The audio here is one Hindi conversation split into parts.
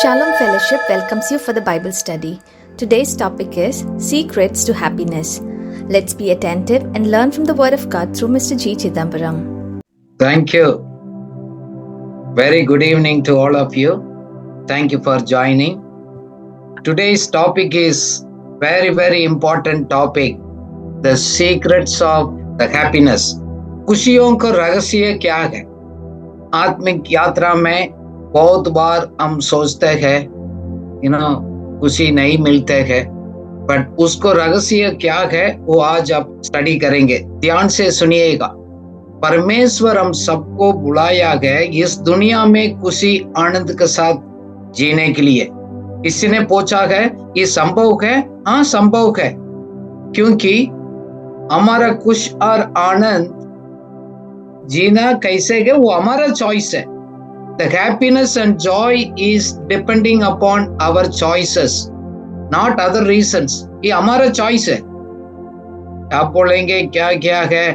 Shalom Fellowship welcomes you for the Bible study. Today's topic is Secrets to Happiness. Let's be attentive and learn from the Word of God through Mr. G. Chidambaram. Thank you. Very good evening to all of you. Thank you for joining. Today's topic is very important topic. The secrets of the happiness. खुशियों का रहस्य क्या है? आत्मिक यात्रा में बहुत बार हम सोचते हैं, खुशी नहीं मिलते हैं, बट उसको रहस्य क्या है वो आज आप स्टडी करेंगे. ध्यान से सुनिएगा. परमेश्वर हम सबको बुलाया गया इस दुनिया में खुशी आनंद के साथ जीने के लिए. किसी ने पूछा है ये संभव है? हाँ, संभव है, क्योंकि हमारा खुश और आनंद जीना कैसे है वो हमारा चॉइस है. The happiness and joy is depending upon our choices, not other reasons. ये हमारा चॉइस है. आप बोलेंगे क्या क्या है,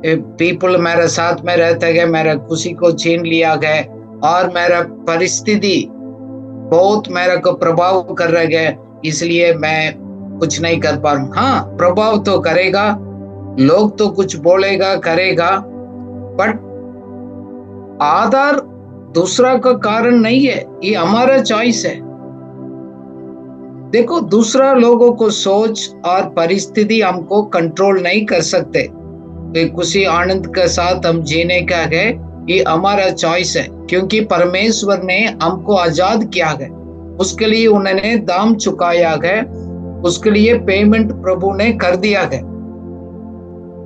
पीपल मेरे साथ में रहते हैं, मेरा खुशी को छीन लिया है और मेरा परिस्थिति बहुत मेरे को प्रभाव कर रहा है, इसलिए मैं कुछ नहीं कर पा रहा हूं. हाँ, प्रभाव तो करेगा, लोग तो कुछ बोलेगा करेगा, बट आधार दूसरा का कारण नहीं है. ये हमारा चॉइस है. देखो, दूसरा लोगों को सोच और परिस्थिति हमको कंट्रोल नहीं कर सकते. खुशी आनंद के साथ हम जीने का है, ये हमारा चॉइस है, क्योंकि परमेश्वर ने हमको आजाद किया है. उसके लिए उन्होंने दाम चुकाया है, उसके लिए पेमेंट प्रभु ने कर दिया है.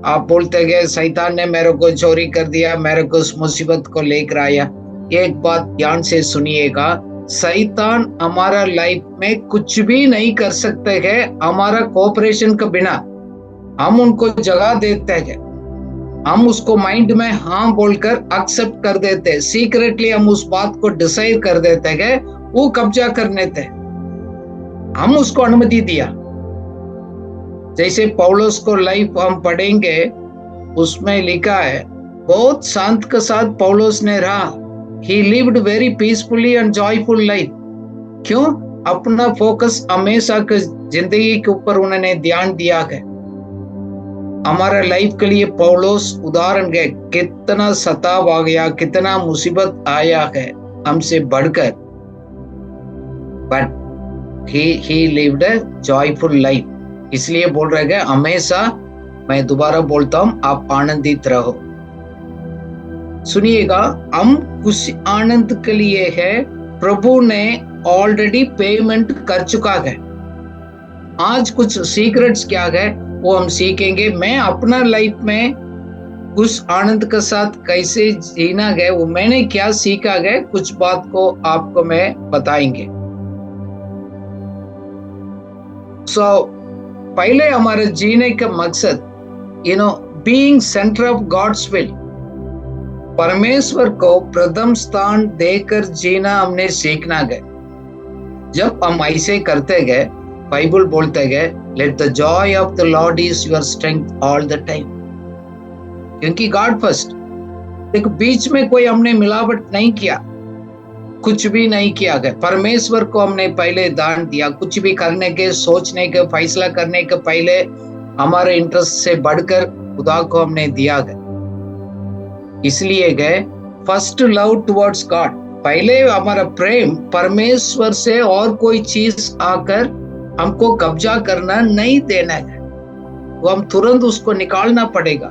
आप बोलते गए शैतान ने मेरे को चोरी कर दिया, मेरे को उस मुसीबत को लेकर आया. एक बात ध्यान से सुनिएगा, शैतान हमारा लाइफ में कुछ भी नहीं कर सकते हैं हमारा कोऑपरेशन के बिना. हम उनको जगह देते हैं, हम उसको माइंड में हाँ बोलकर एक्सेप्ट कर देते हैं. सीक्रेटली हम उस बात को डिसाइड कर देते हैं, वो कब्जा करने थे, हम उसको अनुमति दिया. जैसे पौलुस को लाइफ हम पढ़ेंगे, उसमें लिखा है बहुत शांत के साथ पौलुस ने रहा. He lived very peacefully and joyful life. क्यों? अपना फोकस हमेशा के जिंदगी के ऊपर उन्होंने ध्यान दिया है. हमारा लाइफ के लिए पौलुस उदाहरण है. कितना सताव आ गया, कितना मुसीबत आया है हमसे बढ़कर, but he lived a joyful life. इसलिए बोल रहे हैं हमेशा, मैं दोबारा बोलता हूं, आप आनंदित रहो. सुनिएगा, हम खुशी आनंद के लिए है, प्रभु ने ऑलरेडी पेमेंट कर चुका है. आज कुछ सीक्रेट्स क्या है वो हम सीखेंगे. मैं अपना लाइफ में खुश आनंद के साथ कैसे जीना है वो मैंने क्या सीखा है, कुछ बात को आपको मैं बताएंगे. पहले हमारे जीने का मकसद, being centre of God's will, परमेश्वर को प्रथम स्थान देकर जीना हमने सीखना है. जब हम ऐसे करते गए, बाइबल बोलते गए, let the Joy of the Lord is your strength all the time, क्योंकि गॉड फर्स्ट. देखो, बीच में कोई हमने मिलावट नहीं किया, कुछ भी नहीं किया है. परमेश्वर को हमने पहले दान दिया. कुछ भी करने के, सोचने के, फैसला करने के पहले हमारे इंटरेस्ट से बढ़कर खुदा को हमने दिया है. इसलिए गए फर्स्ट लव टुवर्ड्स गॉड, पहले हमारा प्रेम परमेश्वर से और कोई चीज आकर हमको कब्जा करना नहीं देना है, वो हम तुरंत उसको निकालना पड़ेगा.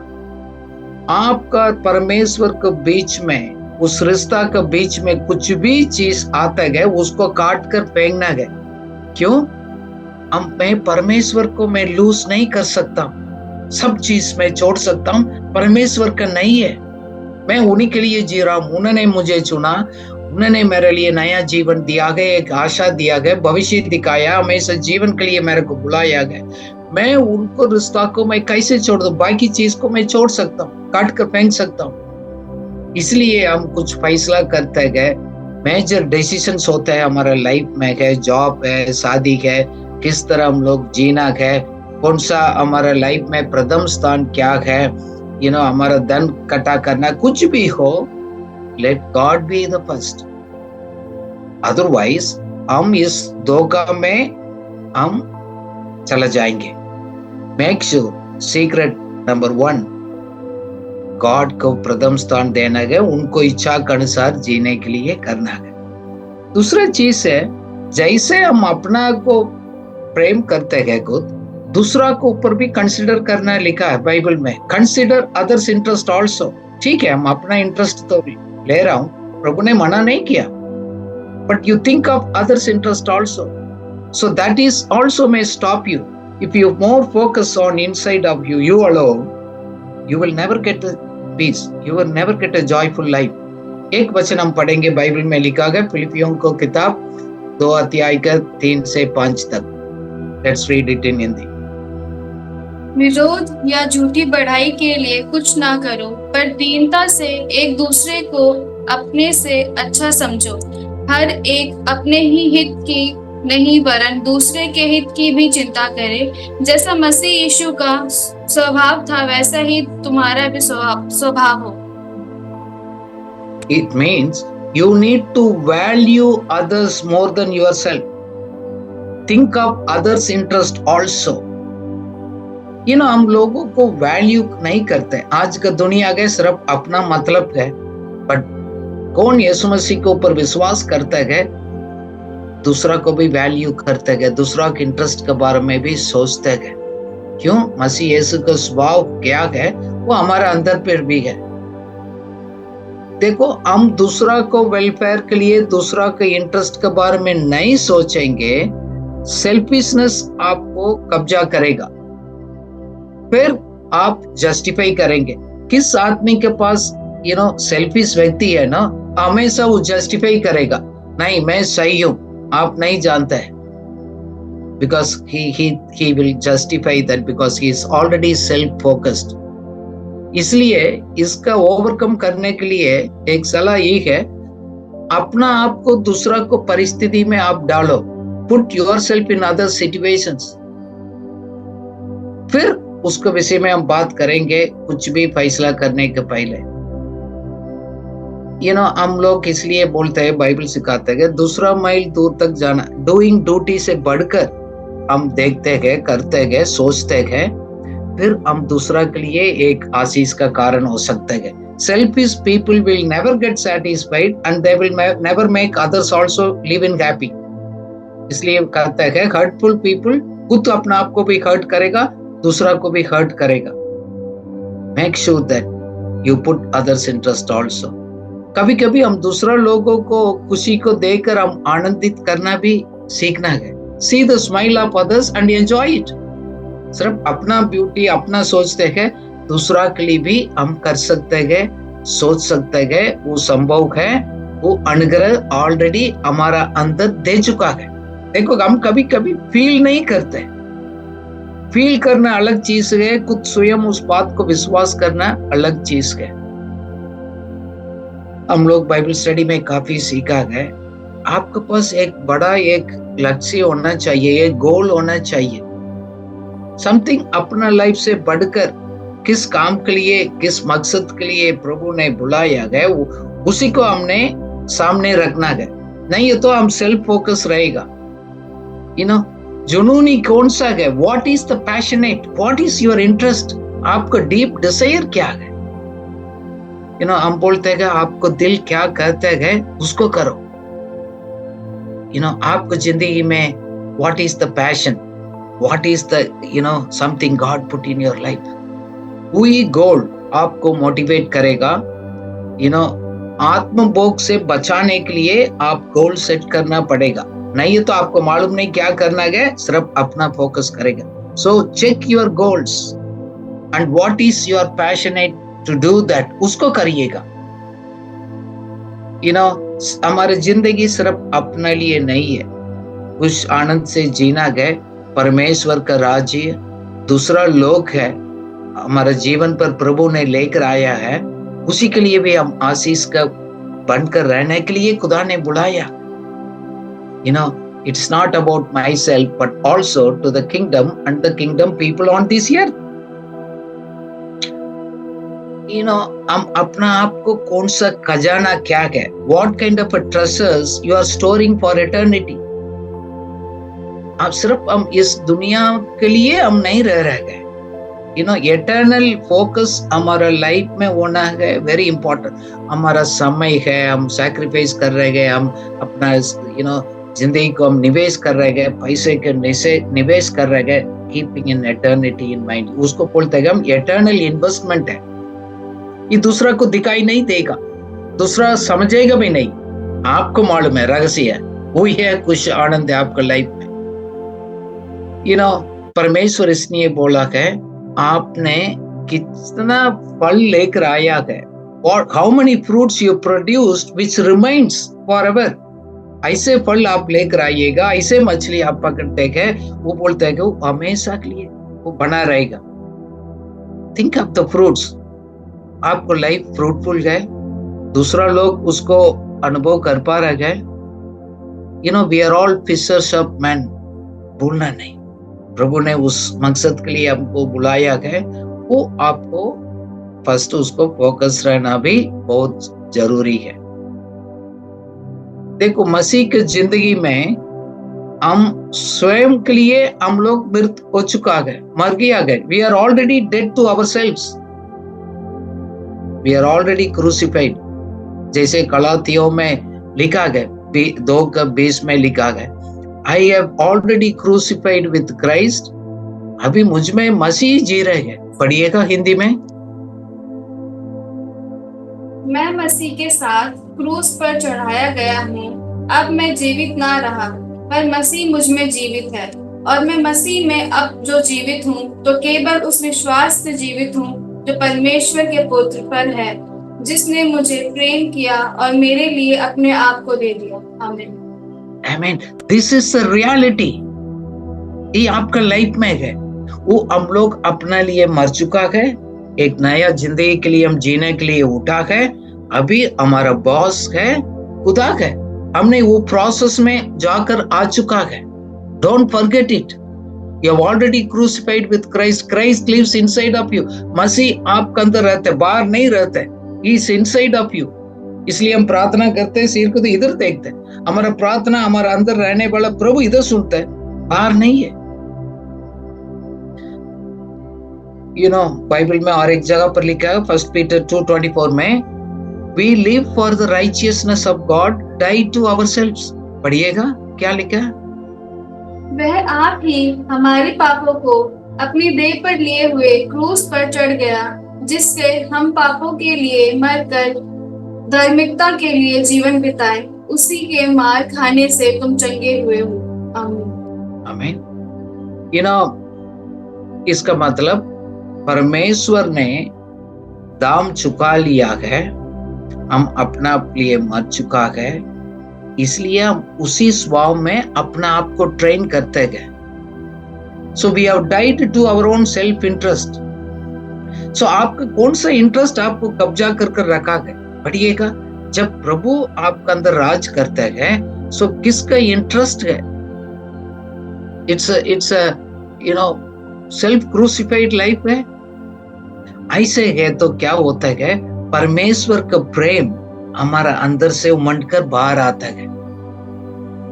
आपका परमेश्वर के बीच में, उस रिश्ता के बीच में कुछ भी चीज आता है उसको काट कर फेंकना है. क्यों? मैं परमेश्वर को मैं लूज नहीं कर सकता. सब चीज मैं छोड़ सकता हूँ, परमेश्वर का नहीं है. मैं उन्हीं के लिए जी रहा हूं. उन्होंने मुझे चुना, उन्होंने मेरे लिए नया जीवन दिया गया, एक आशा दिया गया, भविष्य दिखाया, हमेशा जीवन के लिए मेरे को बुलाया गया. मैं उनको रिश्ता को मैं कैसे छोड़ दूं? बाकी चीज को मैं छोड़ सकता हूँ, काट कर फेंक सकता हूँ. इसलिए हम कुछ फैसला करते गए. मेजर डिसीजंस होते हैं हमारा लाइफ में है, जॉब है, शादी है, किस तरह हम लोग जीना है, कौन सा हमारा लाइफ में प्रथम स्थान क्या है, हमारा धन कटा करना, कुछ भी हो, let God be the first. Otherwise, हम इस धोखा में हम चला जाएंगे। Make sure secret number 1, God को प्रथम स्थान देना है, उनको इच्छा के अनुसार जीने के लिए करना है। दूसरा चीज है, जैसे हम अपना को प्रेम करते हैं खुद, दूसरा को ऊपर भी कंसिडर करना लिखा है बाइबल में। Consider others interest also. ठीक है, हम अपना इंटरेस्ट तो ले रहा हूं, प्रभु ने मना नहीं किया, but you think of others interest also, so that is also may stop you. If you more focus on inside of you, you alone, you will never get a peace, you will never get a joyful life. एक वचन हम पढ़ेंगे, बाइबल में लिखा गया फिलिपियों को किताब 2 अध्याय का 3 से 5 तक। Let's read it in Hindi. विरोध या झूठी बढ़ाई के लिए कुछ ना करो, पर दीनता से एक दूसरे को अपने से अच्छा समझो। हर एक अपने ही हित की नहीं वरन दूसरे के हित की भी चिंता करे। जैसा मसीह यीशु का स्वभाव था वैसा ही तुम्हारा भी स्वभाव हो। It means you need to value others more than yourself. Think of others' interest also. हम लोगों को वैल्यू नहीं करते। आज का दुनिया के सिर्फ अपना मतलब है, बट कौन यीशु मसीह के ऊपर विश्वास करता है, दूसरा को भी वैल्यू करते हैं, दूसरा के इंटरेस्ट के बारे में भी सोचते हैं। क्यों? मसीह यीशु का स्वभाव क्या है, वो हमारा अंदर पर भी है। देखो, हम दूसरा को वेलफेयर के लिए दूसरा के इंटरेस्ट के बारे में नहीं सोचेंगे, सेल्फिशनेस आपको कब्जा करेगा, फिर आप जस्टिफाई करेंगे। किस आदमी के पास सेल्फिश व्यक्ति है ना, हमेशा वो जस्टिफाई करेगा, नहीं मैं सही हूं, आप नहीं जानते हैं, because he will justify that because he is already self focused. इसलिए इसका ओवरकम करने के लिए एक सलाह ये है, अपना आप को दूसरा को परिस्थिति में आप डालो, put yourself in other situations। फिर उसके विषय में हम बात करेंगे कुछ भी फैसला करने के पहले। हम लोग इसलिए बोलते हैं, बाइबल सिखाते हैं, दूसरा माइल दूर तक जाना। डूइंग ड्यूटी से बढ़कर हम देखते हैं, करते हैं, सोचते हैं, फिर हम दूसरा के लिए एक आशीष का कारण हो सकते हैं। Selfish people will never get satisfied and they will never make others also live in happy. इसलिए कहते हैं, hurtful people खुद अपना आप को भी हर्ट करेगा, दूसरा को भी हर्ट करेगा। Make sure that you put others' interest also. कभी कभी हम दूसरा लोगों को खुशी को देखकर हम आनंदित करना भी सीखना है। See the smile of others and enjoy it. सिर्फ अपना ब्यूटी अपना सोचते हैं, दूसरा के लिए भी हम कर सकते हैं, सोच सकते हैं, वो संभव है, वो अनुग्रह ऑलरेडी हमारा अंदर दे चुका है। देखो, हम कभी कभी फील नहीं करते। फील करना अलग चीज है, खुद स्वयं उस बात को विश्वास करना अलग चीज है। हम लोग बाइबल स्टडी में काफी सीखा है, आपके पास एक बड़ा एक लक्ष्य होना चाहिए, एक गोल होना चाहिए, समथिंग अपना लाइफ से बढ़कर किस काम के लिए, किस मकसद के लिए प्रभु ने बुलाया है, उसी को हमने सामने रखना है। नहीं तो हम सेल्फ फोकस रहेगा। जुनूनी कौन सा है? What is the passionate, what is your interest, आपका डीप डिजायर क्या है? हम बोलते हैं आपको दिल क्या कहते हैं उसको करो। आपको जिंदगी में what is the passion, what is the something God put in your life, वही गोल आपको मोटिवेट करेगा। आत्मभोग से बचाने के लिए आप गोल सेट करना पड़ेगा, नहीं तो आपको मालूम नहीं क्या करना है, सिर्फ अपना फोकस करेगा। So check your goals and what is your passionate to do that, उसको करिएगा। हमारी जिंदगी सिर्फ अपने लिए नहीं है, उस आनंद से जीना है। परमेश्वर का राज्य दूसरा लोक है, हमारे जीवन पर प्रभु ने लेकर आया है, उसी के लिए भी हम आशीष का बनकर रहने के लिए खुदा ने बुलाया। It's not about myself but also to the kingdom and the kingdom people on this earth. हम अपना आप को कौन सा खजाना क्या है, what kind of a treasures you are storing for eternity, आप सिर्फ हम इस दुनिया के लिए हम नहीं रह गए, एटर्नल फोकस हमारा लाइफ में होना है, वेरी इंपॉर्टेंट। हमारा समय है, हम सैक्रिफाइस कर रहे हैं, हम अपना जिंदगी को हम निवेश कर रहे हैं, पैसे के निवेश कर रहे हैं, keeping in eternity in mind, उसको बोलते हैं हम एटर्नल इन्वेस्टमेंट है। ये दूसरा को दिखाई नहीं देगा, दूसरा समझेगा भी नहीं, आपको मालूम है, रहस्य है, वही है कुछ आनंद है आपका लाइफ में। परमेश्वर इसलिए बोला है, आपने कितना फल लेकर आया है, और how many fruits you produced which remains forever. ऐसे फल आप लेकर आइएगा, ऐसे मछली आप पकड़ते हैं, वो बोलते हैं कि वो हमेशा के लिए वो बना रहेगा। थिंक ऑफ द फ्रूट्स, आपको लाइफ फ्रूटफुल है, दूसरा लोग उसको अनुभव कर पा रहे हैं। We are all fishers of man, भूलना नहीं। प्रभु ने उस मकसद के लिए हमको बुलाया है, वो आपको फर्स्ट उसको फोकस रहना भी बहुत जरूरी है। देखो, मसीह की जिंदगी में हम स्वयं के लिए हम लोग मृत हो चुका है, मर गया है। We are already dead to ourselves, we are already crucified. जैसे गलातियों में लिखा गया 2:20 में लिखा गया, I have already crucified with Christ। अभी मुझ में मसीह जी रहे हैं। पढ़िएगा हिंदी में, मैं मसीह के साथ क्रूस पर चढ़ाया गया हूँ। अब मैं जीवित ना रहा, पर मसीह मुझ में जीवित है, और मैं मसीह में अब जो जीवित हूँ तो केवल उस विश्वास से जीवित हूँ जो परमेश्वर के पुत्र पर है, जिसने मुझे प्रेम किया और मेरे लिए अपने आप को दे दिया। आमीन। आमीन। This is the reality. ये आपका लाइफ में है। वो हम लोग अपने लिए मर चुका है, एक नया जिंदगी के लिए हम जीने के लिए उठा है। अभी हमारा बॉस है, खुदा है। हमने वो प्रोसेस में जाकर आ चुका है। Don't forget it. You have already crucified with Christ. Christ lives inside of you. मसीह आपके अंदर रहते, बाहर नहीं रहते। He is inside of you. इसलिए हम प्रार्थना करते हैं, सिर को तो इधर देखते हैं। हमारा प्रार्थना हमारा अंदर रहने वाला प्रभु इधर सुनता है, बाहर नहीं है। बाइबल में और एक जगह पर लिखा है 1 Peter 2:24 में, We live for the righteousness of God, die to ourselves। पढ़िएगा क्या लिखा है। वह आप ही हमारे पापों को अपनी देह पर लिए हुए क्रूस पर चढ़ गया, जिससे हम पापों के लिए मरकर धार्मिकता के लिए जीवन बिताए। उसी के मार खाने से तुम चंगे हुए हो। आमीन। आमीन। इसका मतलब परमेश्वर ने दाम चुका लिया है, हम अपना लिए मर चुका है, इसलिए हम उसी स्वभाव में अपना आप को ट्रेन करते गए। So we have died to our own self interest. सो आपका कौन सा इंटरेस्ट आपको कब्जा कर रखा है। पढ़िएगा, जब प्रभु आपके अंदर राज करते हैं, सो किसका इंटरेस्ट है। इट्स सेल्फ क्रूसिफाइड लाइफ है। ऐसे है तो क्या होता है, परमेश्वर का प्रेम हमारा अंदर से उमड़ कर बाहर आता है।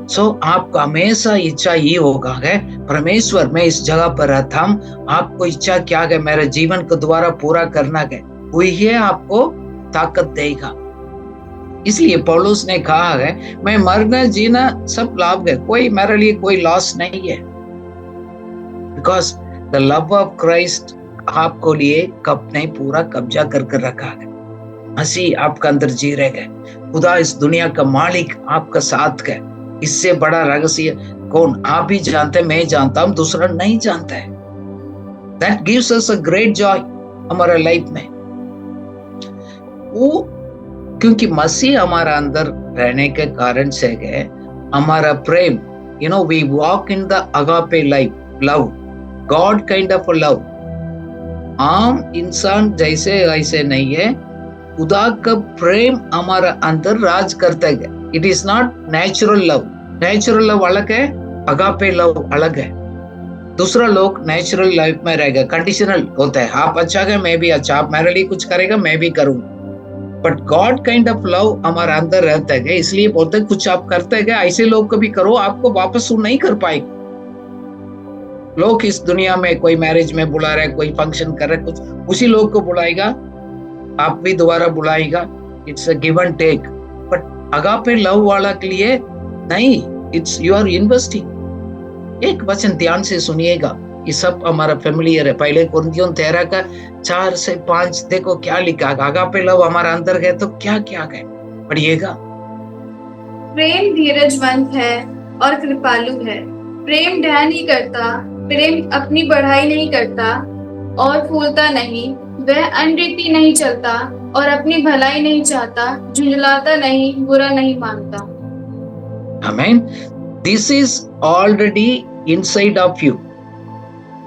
सो आपका हमेशा इच्छा ये होगा है, परमेश्वर मैं इस जगह पर रहता हूं, आपको इच्छा क्या है मेरे जीवन को द्वारा पूरा करना है, वही आपको ताकत देगा। इसलिए पौलुस ने कहा है, मैं मरना जीना सब लाभ है, कोई मेरे लिए कोई लॉस नहीं है। Because the love of Christ आपको लिए कब नहीं पूरा कब्जा कर रखा है। मसीह आपका अंदर जी रहे गए, खुदा इस दुनिया का मालिक आपका साथ है। इससे बड़ा रहस्य कौन, आप भी जानते, मैं जानता हूं, दूसरा नहीं जानता है। That gives us a great joy हमारा लाइफ में। वो क्योंकि मसीह हमारा अंदर रहने के कारण से है, हमारा प्रेम, we walk in the agape life, love, God kind of a love। आम इंसान जैसे ऐसे नहीं है, खुदा का प्रेम हमारा अंदर राज करता है। It is not natural love. Natural love अलग है, अगापे लव अलग है। दूसरा लोग नेचुरल लाइफ में रहेगा, कंडीशनल होता है। आप अच्छा है, मैं भी अच्छा, आप मेरे लिए कुछ करेगा, मैं भी करूंगा। But God kind of love हमारा अंदर रहता है, इसलिए बोलते हैं कुछ आप करते हैं ऐसे लोग को भी करो, आपको वापस वो नहीं कर पाएगा। लोग इस दुनिया में कोई मैरिज में बुला रहे, कोई फंक्शन कर रहे, कुछ उसी लोग को बुलाएगा, आप भी दोबारा बुलाएगा। It's a give and take. But agape love वाला के लिए नहीं, इट्स यू आर इन्वेस्टिंग। एक वचन ध्यान से सुनिएगा, ये सब हमारा फेमिलियर है। पहले कुरिन्थियों 13 का 4 से 5 देखो क्या लिखा है। अगापे लव हमारा अंदर है तो क्या क्या है, पढ़िएगा। प्रेम धीरजवंत है और कृपालु है। प्रेम ढह नहीं करता, प्रेम अपनी बढ़ाई नहीं करता और फूलता नहीं। वह अनरीति नहीं चलता और अपनी भलाई नहीं चाहता, झुंझलाता नहीं, बुरा नहीं मानता। आमीन। This is already inside of you.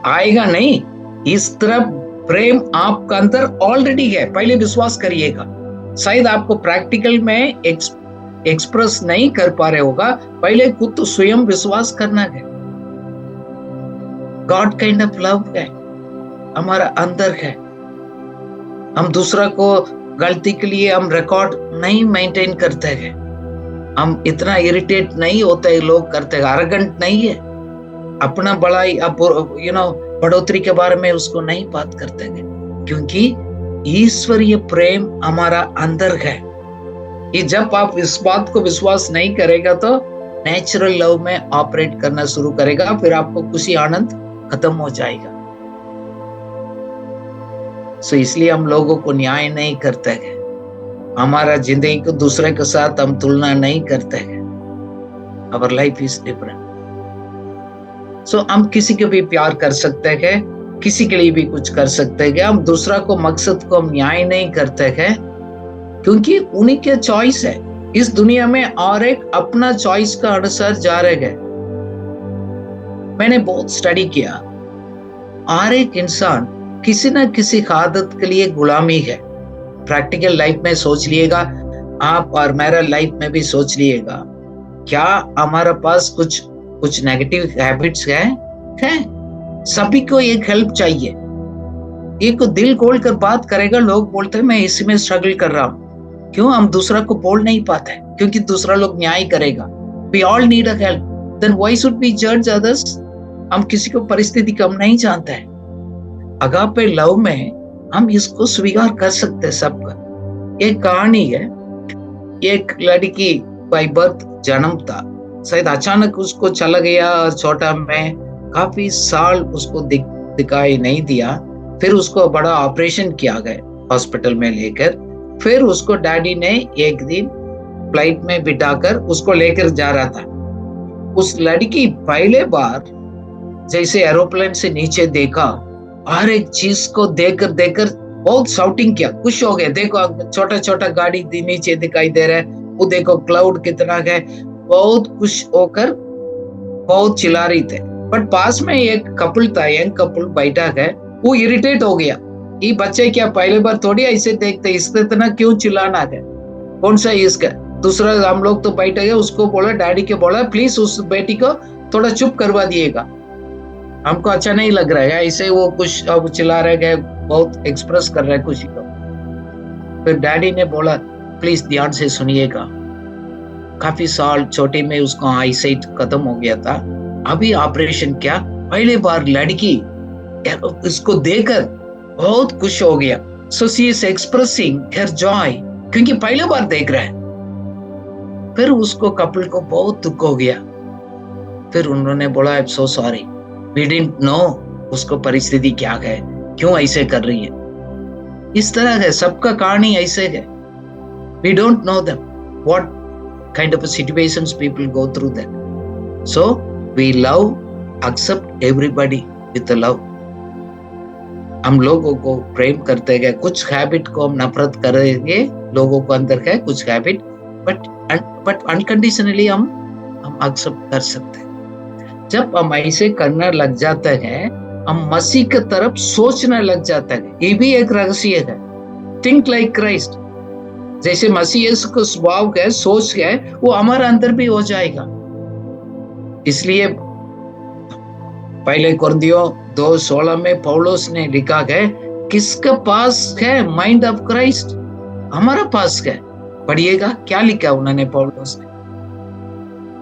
आएगा नहीं, इस तरह प्रेम आपका अंदर ऑलरेडी है। पहले विश्वास करिएगा। शायद आपको प्रैक्टिकल में एक्सप्रेस नहीं कर पा रहे होगा, पहले खुद तो स्वयं विश्वास करना है। गॉड काइंड ऑफ लव है हमारा अंदर है। हम दूसरा को गलती के लिए हम रिकॉर्ड नहीं मेंटेन करते हैं, हम इतना इरिटेट नहीं होते हैं, लोग करते हैं, अरगेंट नहीं है, अपना बड़ाई अब बढ़ोतरी के बारे में उसको नहीं बात करते हैं, क्योंकि ईश्वरीय प्रेम हमारा अंदर है। ये जब आप इस बात को विश्वास नहीं करेगा तो नेचुरल लव में ऑपरेट करना शुरू करेगा, फिर आपको खुशी आनंद खत्म हो जाएगा। सो इसलिए हम लोगों को न्याय नहीं करते हैं, हमारा जिंदगी को दूसरे के साथ हम तुलना नहीं करते हैं। Our life is different. So हम किसी को भी प्यार कर सकते हैं, किसी के लिए भी कुछ कर सकते हैं। हम दूसरा को मकसद को हम न्याय नहीं करते हैं, क्योंकि उन्हीं के चॉइस है। इस दुनिया में और एक अपना चॉइस का अनुसार जा रहे हैं। मैंने बहुत स्टडी किया, और एक इंसान किसी न किसी आदत के लिए गुलामी है। प्रैक्टिकल लाइफ में सोच लिएगा आप, और मेरा लाइफ में भी सोच लिएगा, क्या हमारा पास कुछ नेगेटिव हैबिट्स हैं? सभी को एक हेल्प चाहिए, एक को दिल खोल कर बात करेगा। लोग बोलते हैं मैं इसी में स्ट्रगल कर रहा हूं। क्यों हम दूसरा को बोल नहीं पाते? क्योंकि दूसरा लोग न्याय करेगा। We all need a help, then why should we जज अदर्स? हम किसी को परिस्थिति कम नहीं जानते हैं। अगापे लव में हम इसको स्वीकार कर सकते हैं सबका। एक कहानी है, एक लड़की बाय बर्थ जन्म था, शायद अचानक उसको चला गया छोटा में, काफी साल उसको दिखाई नहीं दिया। फिर उसको बड़ा ऑपरेशन किया गया हॉस्पिटल में लेकर। फिर उसको डैडी ने एक दिन फ्लाइट में बिठाकर उसको लेकर जा रहा था। उस लड़की पहले बार जैसे एरोप्लेन से नीचे देखा, हर एक चीज को देखकर बहुत शाउटिंग किया, खुश हो गए। देखो छोटा छोटा गाड़ी नीचे दिखाई दे रहा है, वो देखो क्लाउड कितना है, बहुत खुश होकर बहुत चिल्ला रही थे। बट पास में एक कपल था, यंग कपल बैठा है, वो इरिटेट हो गया। ये बच्चे क्या पहले बार थोड़ी ऐसे देखते, इससे इतना क्यों चिल्लाना है? कौन सा इसका? दूसरा हम लोग तो बैठे गए, उसको बोला, डैडी के बोला प्लीज उस बेटी को थोड़ा चुप करवा दिएगा, हमको अच्छा नहीं लग रहा है ऐसे वो कुछ अब चिल्ला रहे गए, बहुत एक्सप्रेस कर रहा है खुशी को। फिर डैडी ने बोला प्लीज ध्यान से सुनिएगा, काफी साल छोटे में उसको आईसाइट खत्म हो गया था, अभी ऑपरेशन किया, पहले बार लड़की इसको देखकर बहुत खुश हो गया। So she is expressing her Joy, क्योंकि पहले बार देख रहा है। फिर उसको कपल को बहुत दुख हो गया। फिर उन्होंने बोला I am so sorry, we didn't know उसको परिस्थिति क्या है, क्यों ऐसे कर रही है। इस तरह है सबका कहानी ऐसे है। We don't know them what kind of situations people go through that. So we love, accept everybody with love. हम लोगों को प्रेम करते हैं, कुछ हैबिट को हम नफरत करेंगे, लोगों को अंदर है कुछ हैबिट, बट अनकंडीशनली हम एक्सेप्ट कर सकते हैं। जब हम ऐसे करने लग जाते हैं, हम मसीह की तरफ सोचने लग जाते हैं। ये भी एक रहस्य है। थिंक लाइक क्राइस्ट, जैसे मसीह यीशु को स्वभाव है, सोच है, वो हमारे अंदर भी हो जाएगा। इसलिए पहले कुरिन्थियों 2:16 में पौलुस ने लिखा है, किसके पास है माइंड ऑफ क्राइस्ट? हमारा पास है। पढ़िएगा क्या लिखा उन्होंने पौलुस ने।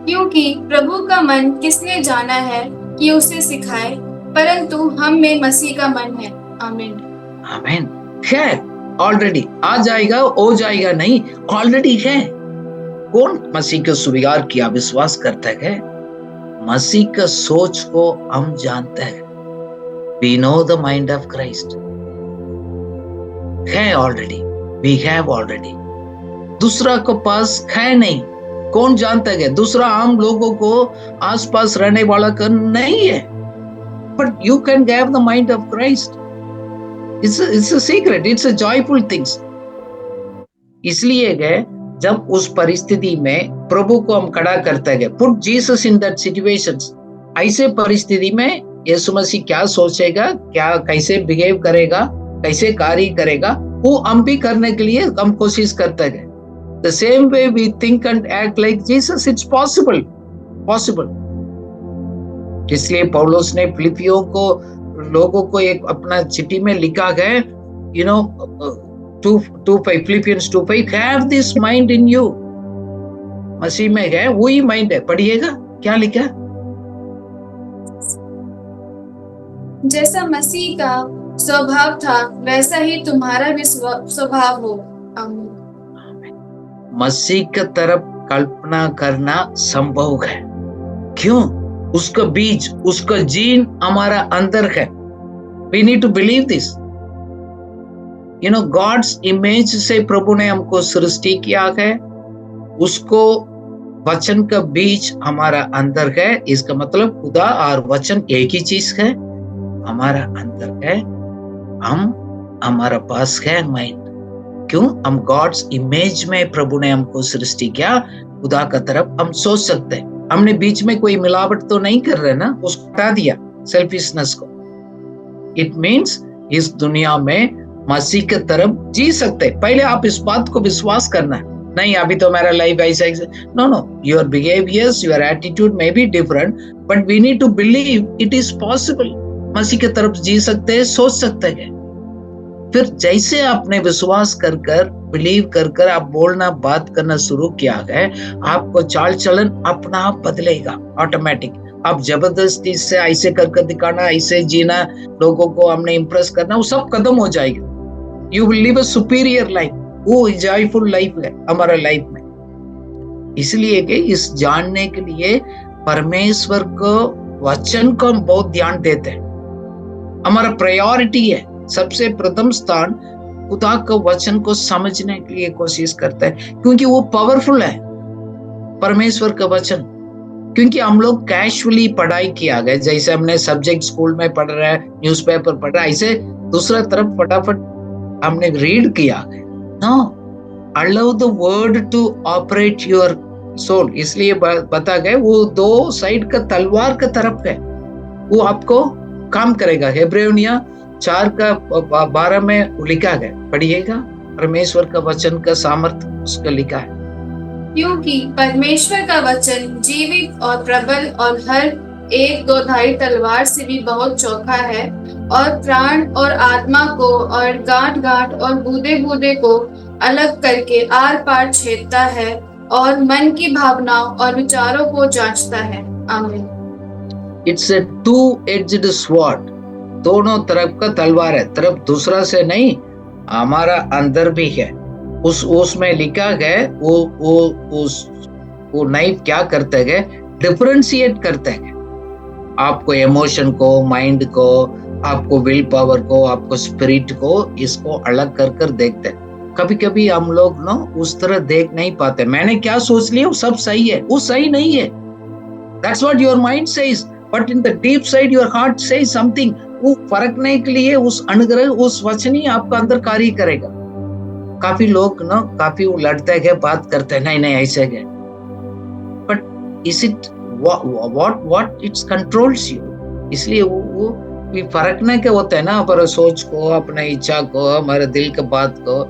क्योंकि प्रभु का मन किसने जाना है कि उसे सिखाए, परंतु हम में मसीह का मन है। आमीन। आमीन। है ऑलरेडी, आ जाएगा हो जाएगा नहीं, ऑलरेडी है। कौन मसीह को स्वीकार किया, विश्वास करता है? मसीह का सोच को हम जानते हैं। We know the mind of Christ. है ऑलरेडी, we have already. दूसरा को पास है नहीं। कौन जानता है? दूसरा आम लोगों को आसपास रहने वाला का नहीं है। But you can have the mind of Christ. It's a secret. It's a joyful things. इसलिए गए जब उस परिस्थिति में प्रभु को हम खड़ा करते हैं, put Jesus in that situations. ऐसे परिस्थिति में यीशु मसीह क्या सोचेगा, क्या कैसे बिहेव करेगा, कैसे कार्य करेगा, वो हम भी करने के लिए हम कोशिश करते हैं। The same way we think and act like Jesus, it's possible. इसलिए पौलुस ने फिलिपियों को लोगों को एक अपना चिट्ठी में लिखा है, 2:5 Philippians 2:5, have this mind in you. मसीह में है वही माइंड है। पढ़िएगा क्या लिखा। जैसा मसीह का स्वभाव था वैसा ही तुम्हारा भी स्वभाव हो। आमीन। मसीह की तरफ कल्पना करना संभव है। क्यों? उसका बीज, उसका जीन हमारा अंदर है। We need to believe this. God's image से प्रभु ने हमको सृष्टि किया है। उसको वचन का बीज हमारा अंदर है। इसका मतलब खुदा और वचन एक ही चीज है, हमारा अंदर है। हमारा पास है माइंड। क्यों? हम गॉड्स इमेज में प्रभु ने हमको सृष्टि किया। खुदा का तरफ हम सोच सकते हैं। हमने बीच में कोई मिलावट तो नहीं कर रहे ना, उसको हटा दिया सेल्फिशनेस को। इट मीन्स इस दुनिया में मसीह की तरफ जी सकते। पहले आप इस बात को विश्वास करना है। नहीं अभी तो मेरा लाइफ ऐसा no, your behaviours, your attitude may be different, but we need to believe it is possible. मसीह की तरफ जी सकते हैं, सोच सकते हैं। फिर जैसे आपने विश्वास कर बिलीव कर आप बोलना बात करना शुरू किया है, आपको चाल चलन अपना आप बदलेगा ऑटोमेटिक। आप जबरदस्ती से ऐसे कर दिखाना, ऐसे जीना, लोगों को हमने इम्प्रेस करना, वो सब खत्म हो जाएगा। You will live a superior life. वो जॉयफुल लाइफ है हमारा लाइफ में। इसलिए कि इस जानने के लिए परमेश्वर को वचन को हम बहुत ध्यान देते हैं। हमारा प्रायोरिटी है, सबसे प्रथम स्थान खुदा का वचन को समझने के लिए कोशिश करते हैं, क्योंकि वो पावरफुल है परमेश्वर का वचन। क्योंकि हम लोग कैजुअली पढ़ाई किया गया, जैसे हमने सब्जेक्ट स्कूल में पढ़ रहा है, न्यूज़पेपर पढ़ रहा है, ऐसे दूसरा तरफ फटाफट हमने रीड किया है। No, allow the word to operate your soul. इसलिए बता गए वो दो साइड का तलवार का तरफ है, वो आपको काम करेगा। हेब्रेनिया 4:12 में लिखा है, पढ़िएगा। परमेश्वर का वचन का सामर्थ्य उसका लिखा है। क्योंकि परमेश्वर का वचन जीवित और प्रबल और हर एक दोधारी तलवार से भी बहुत चौखा है, और प्राण और आत्मा को और गांठ और बूंदे को अलग करके आर पार छेदता है और मन की भावनाओं और विचारों को जांचता है। आमीन। It's a two-edged sword. दोनों तरफ का तलवार है। तरफ दूसरा से नहीं, हमारा अंदर भी है। उसमें लिखा है वो नाइफ क्या करते हैं? डिफरेंशिएट करते हैं आपको, इमोशन को, माइंड को, आपको विल पावर को, आपको स्पिरिट को, इसको अलग कर देखते हैं। कभी कभी हम लोग ना उस तरह देख नहीं पाते। मैंने क्या सोच लिया वो सब सही है, वो सही नहीं है। That's what your mind says, but in the deep side your heart says something. वो फरकने के लिए उस अनुग्रह, उस वचन ही आपका अंदर कार्य करेगा। काफी लोग ना काफी वो लड़ते हैं, बात करते हैं, नहीं ऐसे है, but is it what it controls you? इसलिए वो फरकने के होते हैं ना, हमारे सोच को, अपने इच्छा को, हमारे दिल के बात को,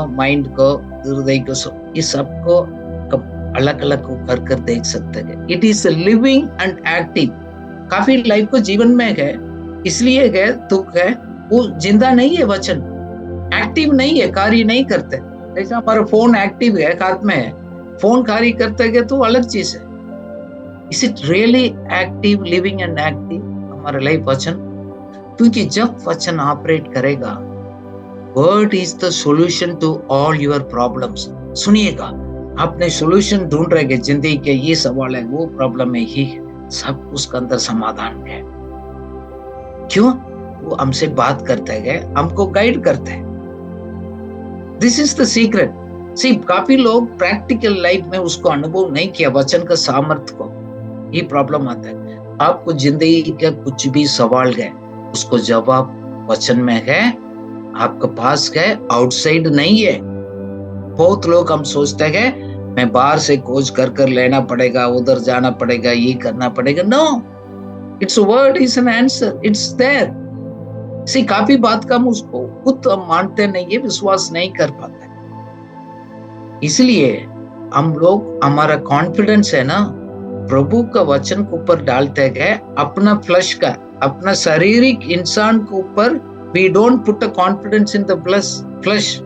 माइंड को, हृदय को, इस सबको अलग अलग कर देख सकते हैं। It is living and active. काफी लाइफ को जीवन में है, इसलिए है दुख है, वो जिंदा नहीं है। वचन एक्टिव नहीं है, कार्य नहीं करते। जैसे हमारा फोन एक्टिव है, हाथ में है, फोन कार्य करते है तो अलग चीज है। Is it really active, living and active? हमारा लाइफ वचन, क्योंकि जब वचन ऑपरेट करेगा, word is the solution to all your problems. सुनिएगा, आपने सॉल्यूशन ढूंढ रहे हैं जिंदगी के, ये सवाल है, वो प्रॉब्लम है, ये सब उसके अंदर समाधान है। क्यों? वो हमसे बात करते हैं, हमको गाइड करते हैं। This is the secret. See, काफी लोग प्रैक्टिकल लाइफ में उसको अनुभव नहीं किया, वचन का सामर्थ्य को। ये प्रॉब्लम आता है। आपको जिंदगी का कुछ भी सवाल है, उसको जवाब वचन में है, आपके पास है, आउटसाइड नहीं है। बहुत लोग हम सोचते हैं मैं बाहर से खोज कर लेना पड़ेगा, उधर जाना पड़ेगा, ये करना पड़ेगा। No, it's word is an answer, it's there. See, काफी बात का हम उसको खुद हम मानते नहीं है, विश्वास नहीं कर पाते। इसलिए हम लोग, हमारा कॉन्फिडेंस है ना, प्रभु का वचन के ऊपर डालते गए, अपना फ्लश का, अपना शारीरिक इंसान के ऊपर। We don't put a confidence in the flesh.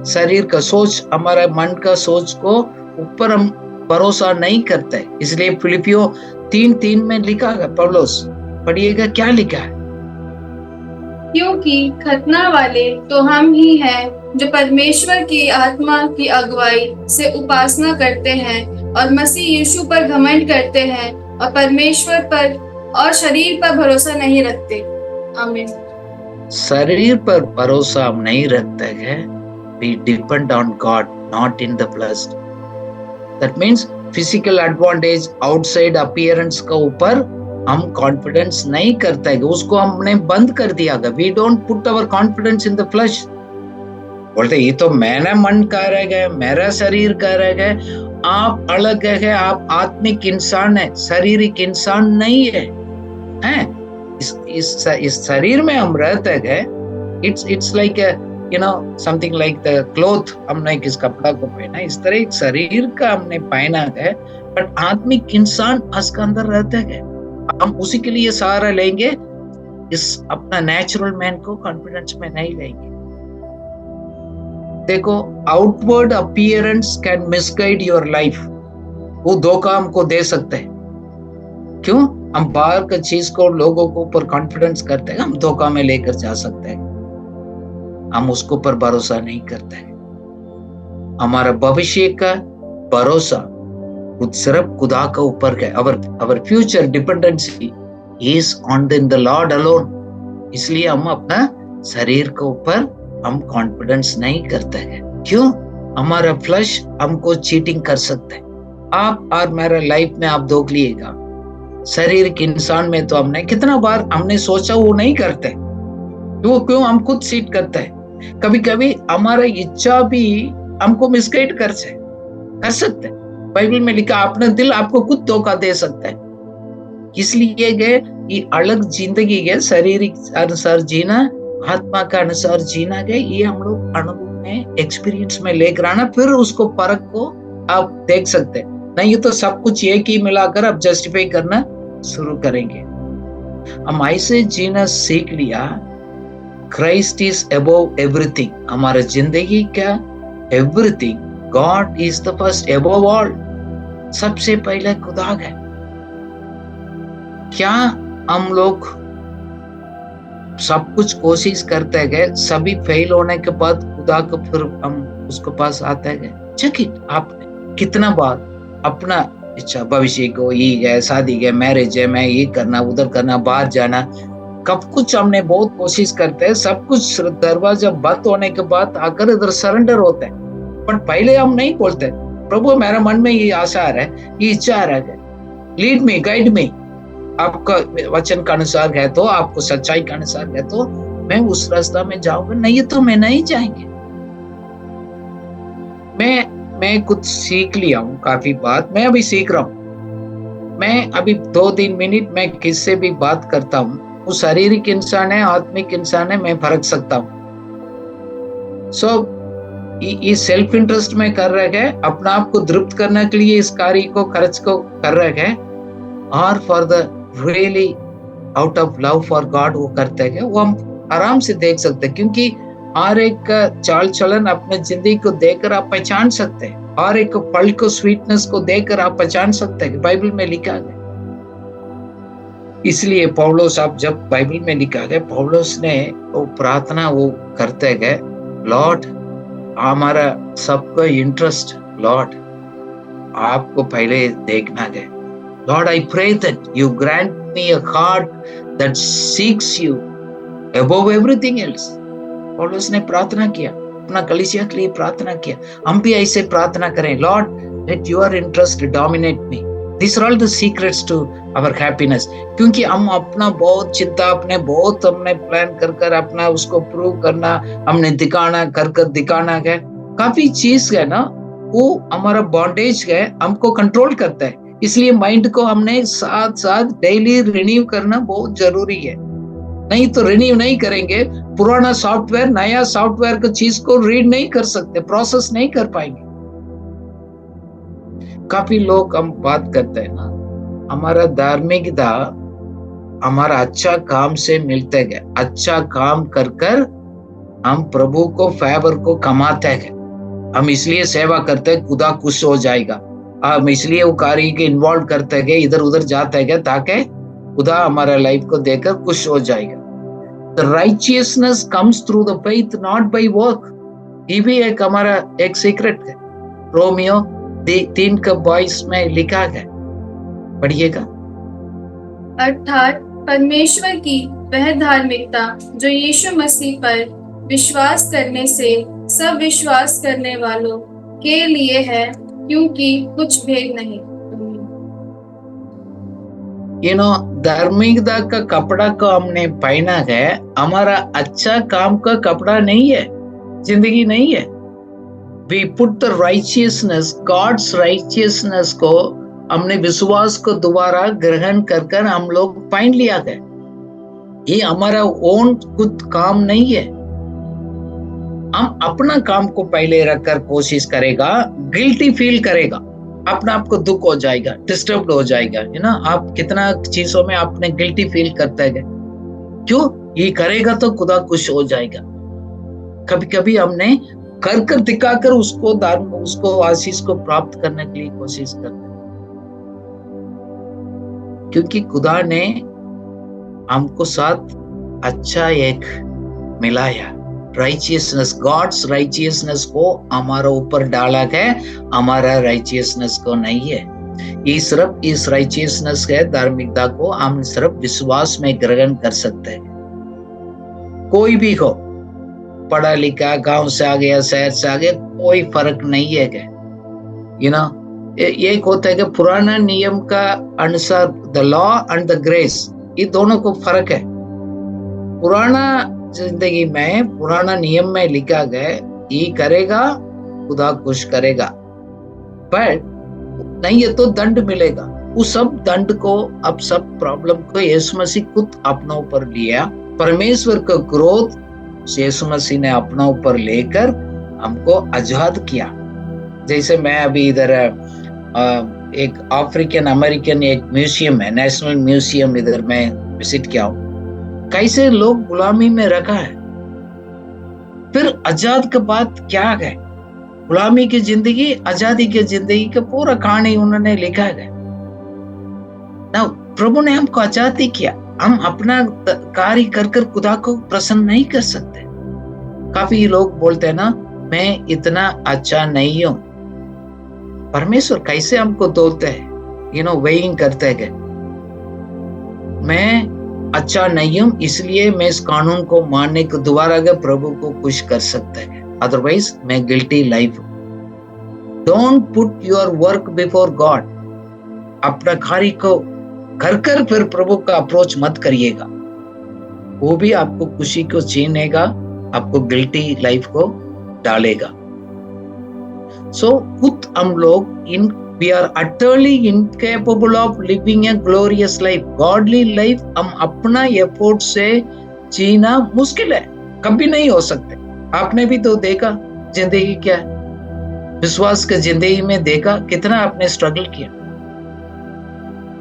शरीर का सोच, हमारा मन का सोच को ऊपर हम भरोसा नहीं करते। इसलिए फिलिपियो 3:3 में लिखा है, पौलुस, पढ़िएगा क्या लिखा है। क्योंकि खतना वाले तो हम ही हैं जो परमेश्वर की आत्मा की अगुवाई से उपासना करते हैं और मसीह यीशु पर घमंड करते हैं और परमेश्वर पर और शरीर पर भरोसा नहीं रखते। आमीन। शरीर पर भरोसा हम नहीं रखते हैं। We depend on God, not in the flesh. That means physical advantage, outside appearance का ऊपर हम कॉन्फिडेंस नहीं करते हैं, उसको हमने बंद कर दिया। We don't put our confidence in the flesh. बोलते ये तो मेरा मन कह रहा है, मेरा शरीर कह रहा है। आप अलग है, आप आत्मिक इंसान है, शारीरिक इंसान नहीं है, हैं? इस शरीर में हम रहते हैं। It's like a something like the cloth, हमने किस कपड़ा को पहना, इस तरह एक शरीर का हमने पहना है, बट आत्मिक इंसान उसके अंदर रहते हैं। हम उसी के लिए सहारा लेंगे, इस अपना नेचुरल मैन को कॉन्फिडेंस में नहीं लेंगे। देखो, outward appearance can misguide your life. वो धोखा हमको दे सकते हैं। क्यों? हम बाहर का चीज को, लोगों को ऊपर कॉन्फिडेंस करते हैं, हम धोखा में लेकर जा सकते हैं। हम उसको पर भरोसा नहीं करते हैं। हमारा भविष्य का भरोसा सिर्फ खुदा के ऊपर है। our future dependency is on the Lord alone. इसलिए हम अपना शरीर के ऊपर हम कॉन्फिडेंस नहीं करते हैं। क्यों? हमारा फ्लश हमको चीटिंग कर सकता है। आप और मेरा लाइफ में आप देख लिएगा, शारीरिक इंसान में तो हमने कितना बार हमने सोचा वो नहीं करते, वो क्यों? हम खुद सीट करते हैं। कभी कभी हमारा इच्छा भी हमको मिसगाइड कर सकते हैं। बाइबल में लिखा, अपना दिल आपको खुद धोखा दे सकता है। इसलिए ये अलग जिंदगी है, शारीरिक अनुसार जीना, आत्मा का अनुसार जीना है। ये हम लोग अनुभव में, एक्सपीरियंस में लेकर आना, फिर उसको परख को आप देख सकते हैं। नहीं तो सब कुछ एक ही मिलाकर आप जस्टिफाई करना शुरू करेंगे। हम ऐसे जीना सीख लिया, Christ is above everything. हमारा जिंदगी का everything, God is the first, above all. सबसे पहले खुदा है। क्या हम लोग सब कुछ कोशिश करते गए, सभी फेल होने के बाद खुदा को फिर हम उसके पास आते गए? चेक आपने कितना बार अपना इच्छा, भविष्य को, ये है, शादी है, मैरिज है, मैं ये करना, उधर करना, बाहर जाना, कब कुछ हमने बहुत कोशिश करते हैं, सब कुछ दरवाजा बंद होने के बाद आकर इधर सरेंडर होते हैं। पर पहले हम नहीं बोलते, प्रभु मेरा मन में ये आशा है, ये इच्छा है, लीड मी, गाइड मी। आपका वचन का अनुसार है तो, आपको सच्चाई का अनुसार है तो मैं उस रास्ता में जाऊंगा, नहीं तो मैं नहीं जाएंगे। मैं कुछ सीख लिया हूँ, काफी बात मैं अभी सीख रहा हूँ। मैं अभी 2-3 मिनट में किससे भी बात करता हूँ, वो शारीरिक इंसान है, आत्मिक इंसान है, मैं फर्क सकता हूँ। ये सेल्फ इंटरेस्ट में कर रहे हैं, अपना आप को तृप्त करने के लिए इस कार्य को, खर्च को कर रहे हैं, और for the really out of love for God वो करते हैं। वो हम आराम से देख सकते हैं, क्योंकि हर एक का चाल चलन अपने जिंदगी को देखकर आप पहचान सकते हैं, और एक पल को, स्वीटनेस को देखकर आप पहचान सकते हैं। बाइबल में लिखा है इसलिए पौलुस, आप जब बाइबल में लिखा गया, पौलुस ने वो प्रार्थना वो करते गए, लॉर्ड हमारा सबका इंटरेस्ट लॉर्ड आपको पहले देखना गए। Lord I pray that you grant me a heart that seeks you above everything else. पौलुस ने प्रार्थना किया, अपना कलीसिया के लिए प्रार्थना किया। हम भी ऐसे प्रार्थना करें, Lord let your interest dominate me. These are all the secrets to our happiness। क्योंकि हम अपना बहुत चिंता, अपने बहुत हमने प्लान कर कर अपना उसको प्रूव करना, हमने दिखाना कर कर दिखाना है, काफी चीज है ना, वो हमारा बॉन्डेज है, हमको कंट्रोल करता है। इसलिए माइंड को हमने साथ साथ डेली रिन्यू करना बहुत जरूरी है। नहीं तो रिन्यू नहीं करेंगे, पुराना सॉफ्टवेयर नया सॉफ्टवेयर की चीज को रीड नहीं कर सकते, प्रोसेस नहीं कर पाएंगे। काफी लोग हम बात करते हैं ना, हमारा धार्मिकता हमारा अच्छा काम से मिलते गए, अच्छा काम कर कर हम प्रभु को फेवर को कमाते गए। हम इसलिए सेवा करते हैं, खुदा खुश हो जाएगा। हम इसलिए वो कार्य के इन्वॉल्व करते गए, इधर उधर जाते गए, ताकि खुदा हमारा लाइफ को देखकर खुश हो जाएगा। The righteousness comes through the faith, not by work। ये भी एक हमारा एक सीक्रेट है, रोमियो 3:22 में लिखा है, पढ़िएगा। अर्थात परमेश्वर की वह धार्मिकता जो यीशु मसीह पर विश्वास करने से सब विश्वास करने वालों के लिए है, क्योंकि कुछ भेद नहीं। धार्मिकता का कपड़ा को हमने पहना है, हमारा अच्छा काम का कपड़ा नहीं है, जिंदगी नहीं है। We put the righteousness, God's righteousness को हमने विश्वास को दोबारा ग्रहण कर कर हम लोग पहन लिया गए। ये हमारा ओन खुद काम नहीं है। हम अपना काम को पहले रखकर कोशिश करेगा, गिल्टी फील करेगा, अपना आपको दुख हो जाएगा, डिस्टर्ब हो जाएगा, है ना। आप कितना चीजों में आपने गिल्टी फील करते हैं, क्यों? ये करेगा तो खुदा खुश हो जाएगा। कभी कभी हमने कर कर दिखाकर उसको आशीष को प्राप्त करने के लिए कोशिश करते हैं, क्योंकि खुदा ने हमको साथ अच्छा एक मिलाया, राइचियसनेस, गॉड्स राइचियसनेस को हमारा ऊपर डाला है, हमारा राइचियसनेस को नहीं है। ये सिर्फ इस राइचियसनेस है, धार्मिकता को हम सिर्फ विश्वास में ग्रहण कर सकते हैं। कोई भी हो, पढ़ा लिखा, गांव से आ गया, शहर से आ गया, कोई फर्क नहीं है। एक होता है कि पुराना नियम का अनुसार the law and the grace, ये दोनों को फर्क है। पुराना जिंदगी में पुराना नियम में लिखा गया, ये करेगा खुदा खुश करेगा, पर नहीं है तो दंड मिलेगा। उस सब दंड को, अब सब प्रॉब्लम को यीशु मसीह खुद अपना ऊपर लिया। परमेश्वर का क्रोध यीशु मसीह ने अपना ऊपर लेकर हमको आजाद किया। जैसे मैं अभी इधर एक अफ्रीकन अमेरिकन एक म्यूजियम है, नेशनल म्यूजियम, इधर मैं विजिट किया हूँ। कैसे लोग गुलामी में रखा है, फिर आजाद के बाद क्या है, गुलामी की जिंदगी, आजादी की जिंदगी का पूरा कहानी उन्होंने लिखा है ना। प्रभु ने हमको आजादी किया, हम अपना कार्य कर कर खुदा को प्रसन्न नहीं कर सकते। काफी लोग बोलते हैं ना, मैं इतना अच्छा नहीं हूं। परमेश्वर कैसे हमको तोलते हैं, वेइंग करते हैं, मैं अच्छा नहीं हूं, इसलिए मैं इस कानून को मानने को दोबारा अगर प्रभु को खुश कर सकता है, अदरवाइज मैं गिल्टी लाइफ हूं। Don't put your work before God. अपना कार्य को कर कर फिर प्रभु का अप्रोच मत करिएगा, वो भी आपको खुशी को छीनेगा, आपको गिल्टी लाइफ को डालेगा। खुद हम लोग we are utterly incapable of living a glorious life, godly life हम अपना एफर्ट से जीना मुश्किल है, कभी नहीं हो सकते। आपने भी तो देखा जिंदगी क्या है, विश्वास के जिंदगी में देखा कितना आपने स्ट्रगल किया।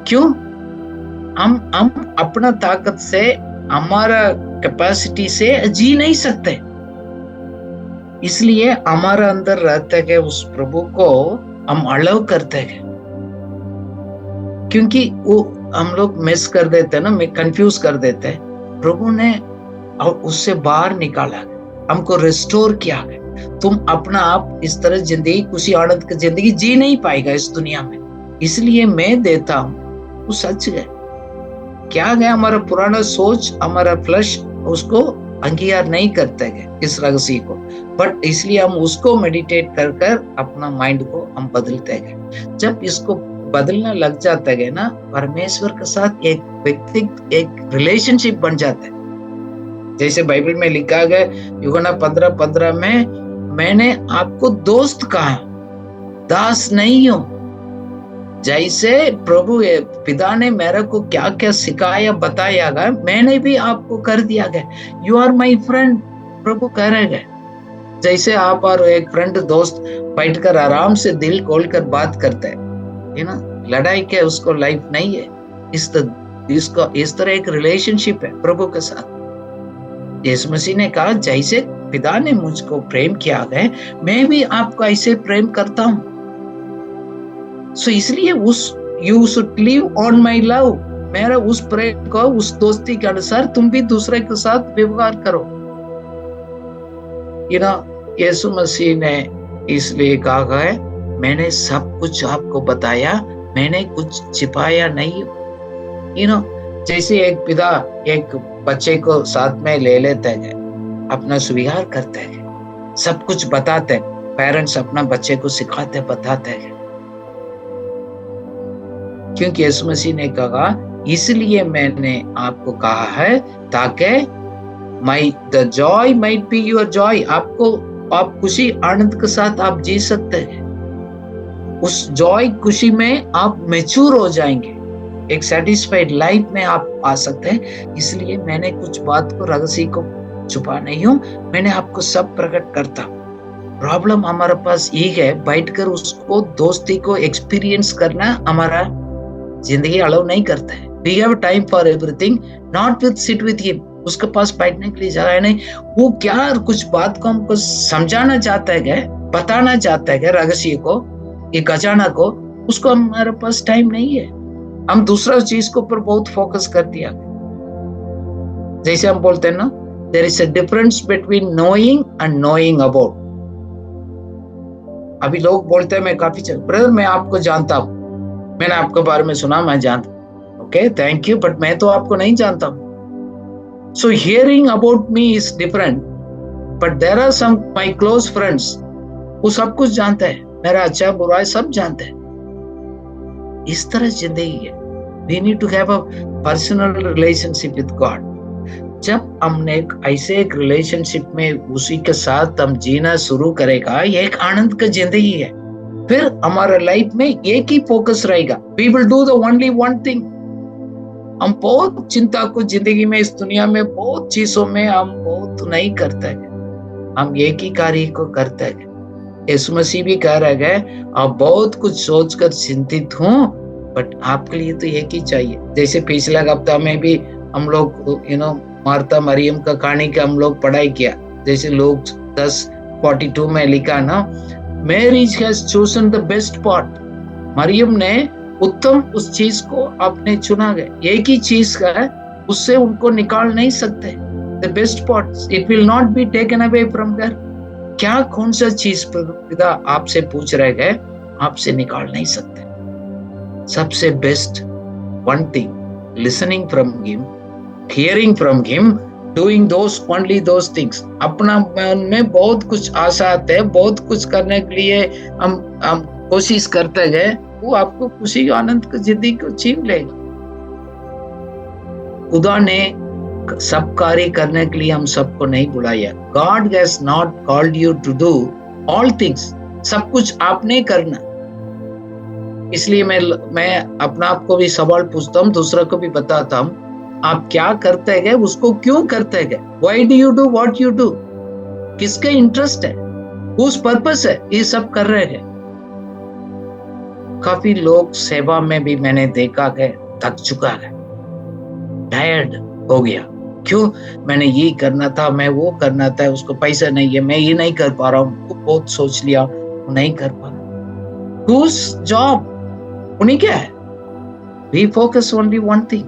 क्यों? हम अपना ताकत से, हमारा कैपेसिटी से जी नहीं सकते, इसलिए हमारा अंदर रहता है उस प्रभु को हम अलाउ करते हैं, क्योंकि वो हम लोग मिस कर देते हैं ना, कंफ्यूज कर देते हैं। प्रभु ने और उससे बाहर निकाला, हमको रिस्टोर किया है। तुम अपना आप इस तरह जिंदगी, खुशी आनंद की जिंदगी जी नहीं पाएगा इस दुनिया में, इसलिए मैं देता हूं। वो सच है, क्या गया हमारा पुराना सोच, हमारा फ्लश उसको अंगीकार नहीं करते गए इस रहस्य को, बट इसलिए हम उसको मेडिटेट कर कर अपना माइंड को हम बदलते गए। जब इसको बदलना लग जाता है ना, परमेश्वर के साथ एक व्यक्ति, एक रिलेशनशिप बन जाता है। जैसे बाइबल में लिखा गया यूहन्ना 15:15 में, मैंने आपको दोस्त कहा, दास नहीं हो। जैसे प्रभु पिता ने मेरे को क्या क्या सिखाया बताया गया, मैंने भी आपको कर दिया गया। यू आर माई फ्रेंड, प्रभु कह रहे गए। जैसे आप और एक फ्रेंड दोस्त बैठकर आराम से दिल खोलकर बात करते है ना, लड़ाई के उसको लाइफ नहीं है। इस तरह एक रिलेशनशिप है प्रभु के साथ। यीशु मसीह ने कहा, जैसे पिता ने मुझको प्रेम किया है, मैं भी आपको ऐसे प्रेम करता हूं। सो इसलिए you should live on my love, मेरा उस प्रेम को, उस दोस्ती के अनुसार तुम भी दूसरे के साथ व्यवहार करो। यीशु मसीह ने इसलिए कहा है, मैंने सब कुछ आपको बताया, मैंने कुछ छिपाया नहीं। जैसे एक पिता एक बच्चे को साथ में ले लेते हैं, अपना स्वीकार करते हैं, सब कुछ बताते हैं। पेरेंट्स अपना बच्चे को सिखाते बताते हैं, क्योंकि यीशु मसीह ने कहा, इसलिए मैंने आपको कहा है ताकि the Joy might be your Joy, आप खुशी आनंद के साथ आप जी सकते हैं। उस जॉय खुशी में आप मैच्योर हो जाएंगे, एक सेटिस्फाइड लाइफ में आप आ सकते हैं। इसलिए मैंने कुछ बात को, रहस्य को छुपा नहीं हूं, मैंने आपको सब प्रकट करता। प्रॉब्लम हमारे पास ये है, बैठकर उसको दोस्ती को एक्सपीरियंस करना हमारा जिंदगी अलाउ नहीं करता है। We have time for everything, not with sit with him. उसके पास बैठने के लिए जगह नहीं। वो क्या कुछ बात को हमको समझाना चाहता है, बताना चाहता है रहस्य को, ये खजाना को, उसको हमारे पास टाइम नहीं है। हम दूसरा चीज के ऊपर बहुत फोकस कर दिया। जैसे हम बोलते हैं ना, there is a difference between knowing and knowing about. अभी लोग बोलते हैं, मैं काफी ब्रदर मैं आपको जानता हूं, मैंने आपके बारे में सुना, मैं जानता हूं। ओके, थैंक यू, बट मैं तो आपको नहीं जानता हूं। So hearing about me is different, but there are some my close friends, वो सब कुछ जानते हैं, मेरा अच्छा बुरा है सब जानते हैं। इस तरह जिंदगी है। We need to have a personal relationship with God. जब हमने ऐसे एक रिलेशनशिप में उसी के साथ हम जीना शुरू करेगा, ये एक आनंद का जिंदगी है। फिर हमारा लाइफ में एक ही फोकस रहेगा, we will do the only one thing. हम बहुत चिंता को जिंदगी में, इस दुनिया में बहुत चीजों में हम बहुत नहीं करते हैं, हम एक ही कार्य को करते हैं। यीशु मसीह भी कह रहे हैं, आप बहुत कुछ सोचकर चिंतित हूं, बट आपके लिए तो एक ही चाहिए। जैसे पिछला हफ्ता में भी हम लोग मार्था मरियम का कहानी का हम लोग पढ़ाई किया। जैसे लोग 10:42 में लिखा ना, Mary's has chosen the best part. मरियम ने उत्तम उस चीज को आपने चुना गया, एक ही चीज का है, उससे उनको निकाल नहीं सकते। The best part, it will not be taken away from there. क्या कौन सा चीज पिता आपसे पूछ रहे गए, आपसे निकाल नहीं सकते। सबसे best one thing, listening from him, hearing from him, doing only those things. अपना मन में बहुत कुछ आशा आते हैं, बहुत कुछ करने के लिए हम कोशिश करते गए, वो आपको खुशी आनंद की जिंदगी को छीन लेगा। खुदा ने सब कार्य करने के लिए हम सबको नहीं बुलाया। God has not called you to do all things. सब कुछ आपने करना। इसलिए मैं अपना आपको भी सवाल पूछता हूँ, दूसरा को भी बताता हूँ, आप क्या करते हैं, उसको क्यों करते हैं? Why do you do what you do? किसके इंटरेस्ट है, उस पर्पस है ये सब कर रहे हैं। काफी लोग सेवा में भी मैंने देखा है थक चुका है, टायर्ड हो गया। क्यों? मैंने ये करना था, मैं वो करना था, उसको पैसा नहीं है, मैं ये नहीं कर पा रहा हूँ, बहुत सोच लिया, वो नहीं कर पा रहा। Whose job? उन्हीं क्या है? We focus only one thing.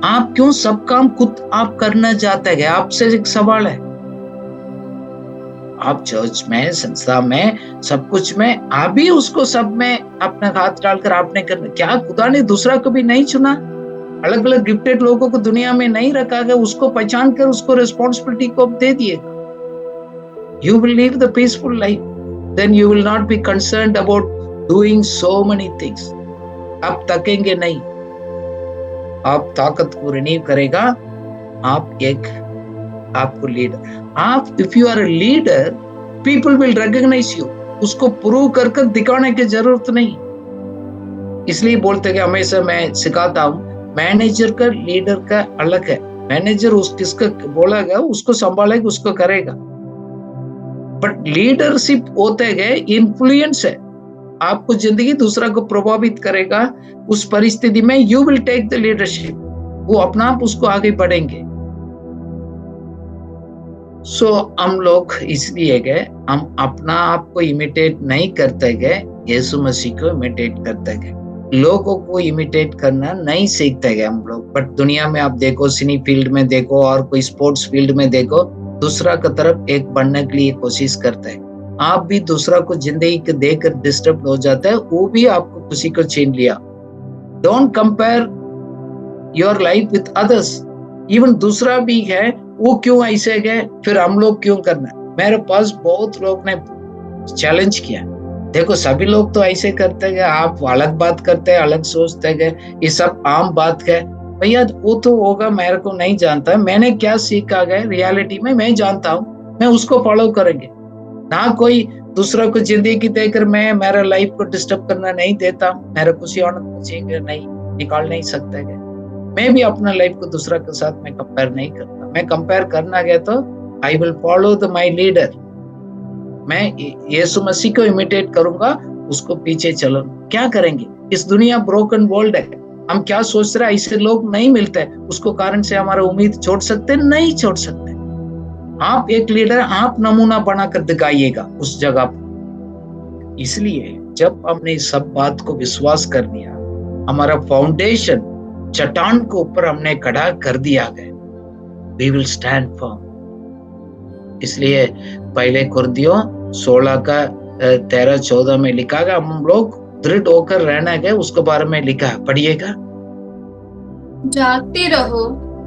आप क्यों सब काम खुद आप करना चाहते हैं? आपसे एक सवाल है। आप चर्च में, संस्था में, सब कुछ में आप भी उसको सब में अपना हाथ डालकर आपने करना। क्या खुदा ने दूसरा को भी नहीं चुना? अलग अलग गिफ्टेड लोगों को दुनिया में नहीं रखा गया? उसको पहचान कर उसको रिस्पॉन्सिबिलिटी को दे दिएगा। You will live the peaceful life. Then you will not be concerned about doing so many things. आप थकेंगे नहीं, आप ताकत को रिन्यू करेगा। आप एक आपको लीडर, आप if you are a leader, people will recognise you. उसको प्रूव कर दिखाने की जरूरत नहीं। इसलिए बोलते कि हमेशा मैं सिखाता हूँ, मैनेजर का लीडर का अलग है। मैनेजर उस किसका बोलेगा उसको संभालेगा, उसको करेगा। बट लीडरशिप होते गए इन्फ्लुएंस है। आपको जिंदगी दूसरा को प्रभावित करेगा। उस परिस्थिति में you will take the leadership. वो अपना आप उसको आगे बढ़ेंगे। सो हम लोग इसलिए गए, हम अपना आप को इमिटेट नहीं करते गए, यीशु मसीह को इमिटेट करते गए। लोगों को इमिटेट करना नहीं सीखते गए हम लोग। बट दुनिया में आप देखो, सिनी फील्ड में देखो और कोई स्पोर्ट्स फील्ड में देखो, दूसरा की तरफ एक बढ़ने के लिए कोशिश करते हैं। आप भी दूसरा को जिंदगी को देखकर डिस्टर्ब हो जाता है, वो भी आपको खुशी को छीन लिया। Don't compare your life with others. Even दूसरा भी है, वो क्यों ऐसे गए, फिर हम लोग क्यों करना। मेरे पास बहुत लोग ने चैलेंज किया, देखो सभी लोग तो ऐसे करते गए, आप अलग बात करते हैं, अलग सोचते गए, ये सब आम बात है। भैया वो तो होगा, मेरे को नहीं जानता। मैंने क्या सीखा गया रियलिटी में मैं जानता हूँ, मैं उसको फॉलो करेंगे। ना कोई दूसरा को जिंदगी देकर मैं मेरा लाइफ को डिस्टर्ब करना नहीं देता। मेरा खुशी और खुशी नहीं निकाल नहीं सकता है। मैं भी अपना लाइफ को दूसरा के साथ में कंपेयर नहीं करता। मैं कंपेयर करना गया तो I will follow the my leader. मैं यीशु मसीह को इमिटेट करूंगा, उसको पीछे चलो। क्या करेंगे? इस दुनिया ब्रोकन वर्ल्ड है। हम क्या सोच रहे हैं, ऐसे लोग नहीं मिलते, उसको कारण से हमारा उम्मीद छोड़ सकते नहीं छोड़ सकते। आप एक लीडर, आप नमूना बनाकर दिखाइएगा उस जगह पर। इसलिए जब हमने सब बात को विश्वास कर दिया, हमारा फाउंडेशन चट्टान के ऊपर हमने खड़ा कर दिया गया, we will stand firm। इसलिए पहले कुरिन्थियों 16 का 13-14 में लिखा गया, हम लोग दृढ़ होकर रहना गया, उसके बारे में लिखा है, पढ़िएगा। जागते रहो,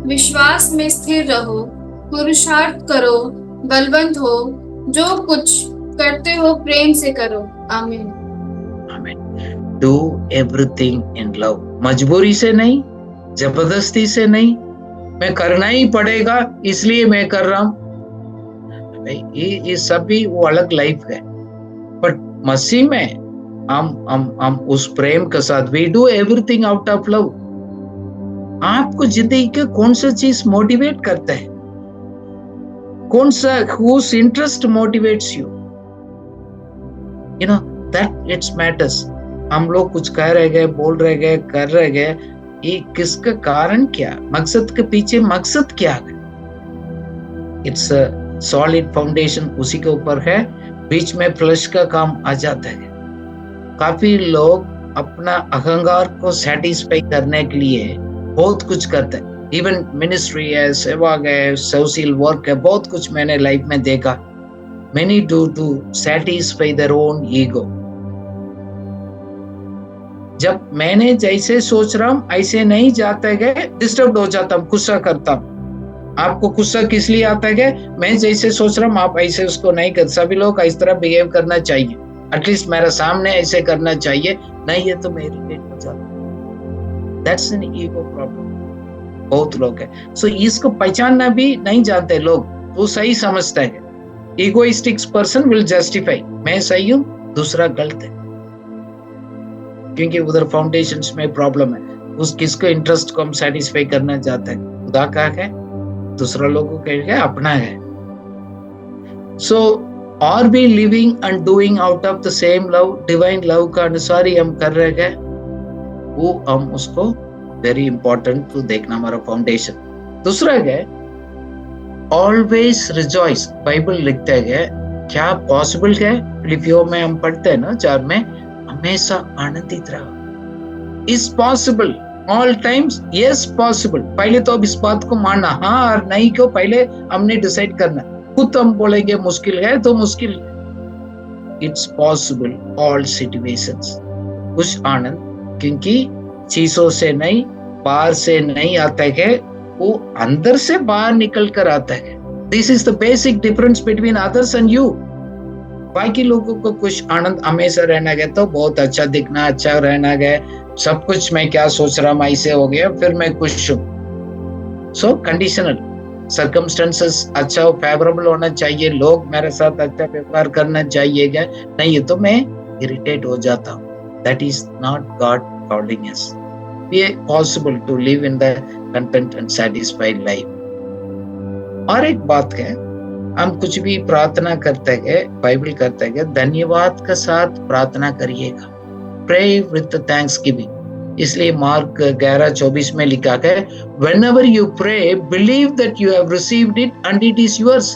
विश्वास में स्थिर रहो, पुरुषार्थ करो, बलवंत हो, जो कुछ करते हो प्रेम से करो। आमीन। आमीन। Do everything in love. मजबूरी से नहीं, जबरदस्ती से नहीं, मैं करना ही पड़ेगा इसलिए मैं कर रहा हूं। ये सभी वो अलग लाइफ है। बट मसीह में हम उस प्रेम के साथ we do everything out of love. आपको जिंदगी के कौन सा चीज मोटिवेट करता है, कौन सा whose interest motivates you, you know that it matters। हम लोग कुछ कह रहे गए, बोल रहे गए, कर रहे गए, ये किसका कारण क्या, मकसद के पीछे मकसद क्या है? इट्स अ सॉलिड फाउंडेशन, उसी के ऊपर है। बीच में फ्लश का काम आ जाता है। काफी लोग अपना अहंकार को सेटिस्फाई करने के लिए बहुत कुछ करते हैं। इवन मिनिस्ट्री है, सेवा है, सोशल वर्क है, बहुत कुछ मैंने लाइफ में देखा। Many do to satisfy their own ego। जब मैंने जैसे सोच रहा हूं ऐसे नहीं जाते गए, डिस्टर्ब हो जाता हूं, गुस्सा करता हूं। आपको गुस्सा किस लिए आता है? मैं जैसे सोच रहा हूं आप ऐसे उसको नहीं कर। सभी लोग इस तरह बिहेव करना चाहिए, एटलीस्ट मेरे सामने ऐसे करना चाहिए, नहीं है तो मैं इरिटेट हो जाता हूं। That's an ego problem. बहुत लोग है। सो इसको पहचानना भी नहीं जानते लोग, वो सही समझता है। इगोइस्टिक पर्सन विल जस्टिफाई, मैं सही हूं, दूसरा गलत है, क्योंकि उधर फाउंडेशंस में प्रॉब्लम है। उस किसको इंटरेस्ट को हम सेटिस्फाई करना चाहते हैं? खुदा का है, दूसरा लोगों का है, अपना है। So are we living and doing out of the same love, divine love का अनुसार ही हम कर रहे हैं, वो हम उसको वेरी इंपॉर्टेंट टू देखना, हमारा फाउंडेशन। दूसरा है ऑलवेज रिजॉइस। बाइबल लिखता है क्या पॉसिबल है, फिलिपियों में हम पढ़ते हैं ना 4 में, हमेशा आनंदित रहो। is possible. All times, yes, possible. पहले तो अब इस बात को मानना, हाँ और नहीं को पहले हमने डिसाइड करना. खुद हम बोलेंगे मुश्किल है तो मुश्किल. It's possible all situations. खुश आनंद, क्योंकि चीजों से नहीं, बाहर से नहीं आता है, वो अंदर से बाहर निकल कर आता है. This is the basic difference between others and you. बाकी लोगों को खुश आनंद हमेशा रहना है तो बहुत अच्छा दिखना, अच्छा रहना है, सब कुछ मैं क्या सोच रहा हूँ ऐसे हो गया फिर मैं खुश हूँ. सो कंडीशनल सर्कमस्टेंसेस अच्छा हो, फेवरेबल होना चाहिए, लोग मेरे साथ अच्छा व्यवहार करना चाहिएगा, नहीं तो मैं इरिटेट हो जाता हूँ. That is not God calling us. Be possible to live in the content and satisfied life. और एक बात है, हम कुछ भी प्रार्थना करते हैं, बाइबल करते हैं, धन्यवाद के साथ प्रार्थना करिएगा. Pray with thanksgiving. इसलिए मार्क 11:24 में लिखा है, whenever you pray, believe that you have received it and it is yours.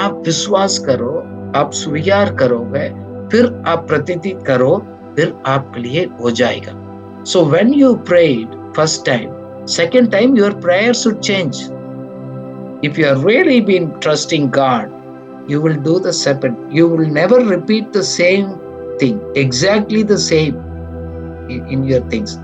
आप विश्वास करो, आप स्वीकार करोगे, फिर आप प्रतिदिन करो, फिर आपके लिए हो जाएगा. So when you prayed first time, second time your prayer should change. If you have really been trusting God, you will do the second. You will never repeat the same thing, exactly the same in your things.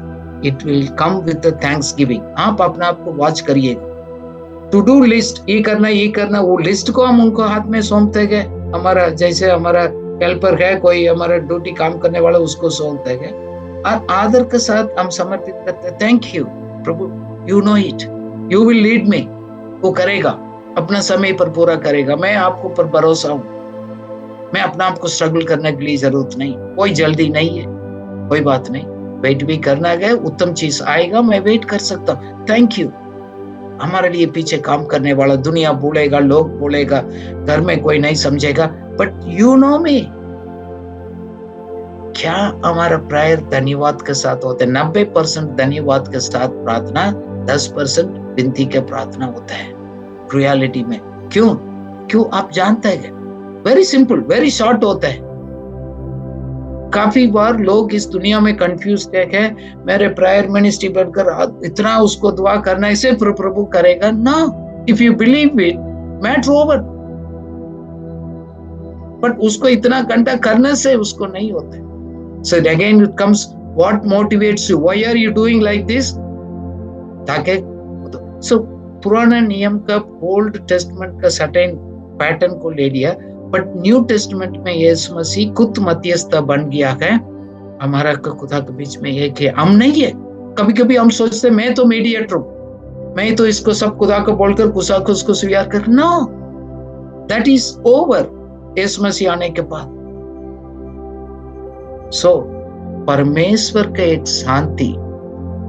It will come with the thanksgiving. आप अपने आप को वॉच करिएगा. टू डू लिस्ट, ये करना, वो लिस्ट को हम उनको हाथ में सौंपते गए. हमारा जैसे हमारा हेल्पर है, कोई हमारा ड्यूटी काम करने वाला, उसको सौंपते गए और आदर के साथ हम समर्पित करते हैं. Thank you Prabhu, you know it, you will lead me. वो करेगा, अपना समय पर पूरा करेगा. मैं आपको पर भरोसा हूँ. मैं अपना आपको स्ट्रगल करने के लिए जरूरत नहीं, कोई जल्दी नहीं है, कोई बात नहीं. वेट भी करना है, उत्तम चीज आएगा, मैं वेट कर सकता हूँ. Thank you. हमारे लिए पीछे काम करने वाला, दुनिया बोलेगा, लोग बोलेगा, घर में कोई नहीं समझेगा, बट यू नो मी. क्या हमारा प्रायर धन्यवाद के साथ होता है? 90% धन्यवाद के साथ प्रार्थना, 10% विनती के प्रार्थना होता है रियलिटी में. क्यों आप जानते हैं? वेरी सिंपल, वेरी शॉर्ट होता है. काफी बार लोग इस दुनिया में कंफ्यूज है, मेरे प्रायर मिनिस्ट्री बनकर इतना उसको दुआ करना, इसे प्रभु करेगा. ना, if you believe it, matter over. But उसको इतना घंटा करने से उसको नहीं होता. So again it comes, what motivates you? Why are you doing like this? ताकि so पुराना नियम का, ओल्ड टेस्टमेंट का सर्टेन पैटर्न को ले लिया, बट न्यू टेस्टमेंट में यीशु मसीह खुद मध्यस्थ बन गया है. हमारा खुदा के बीच में एक है, हम नहीं है. कभी कभी हम सोचते मैं तो मीडिएटर हूं, मैं तो इसको सब खुदा को बोलकर गुस्सा को उसको स्वीकार कर. नो, दैट इज ओवर यीशु मसीह आने के बाद. सो परमेश्वर का एक शांति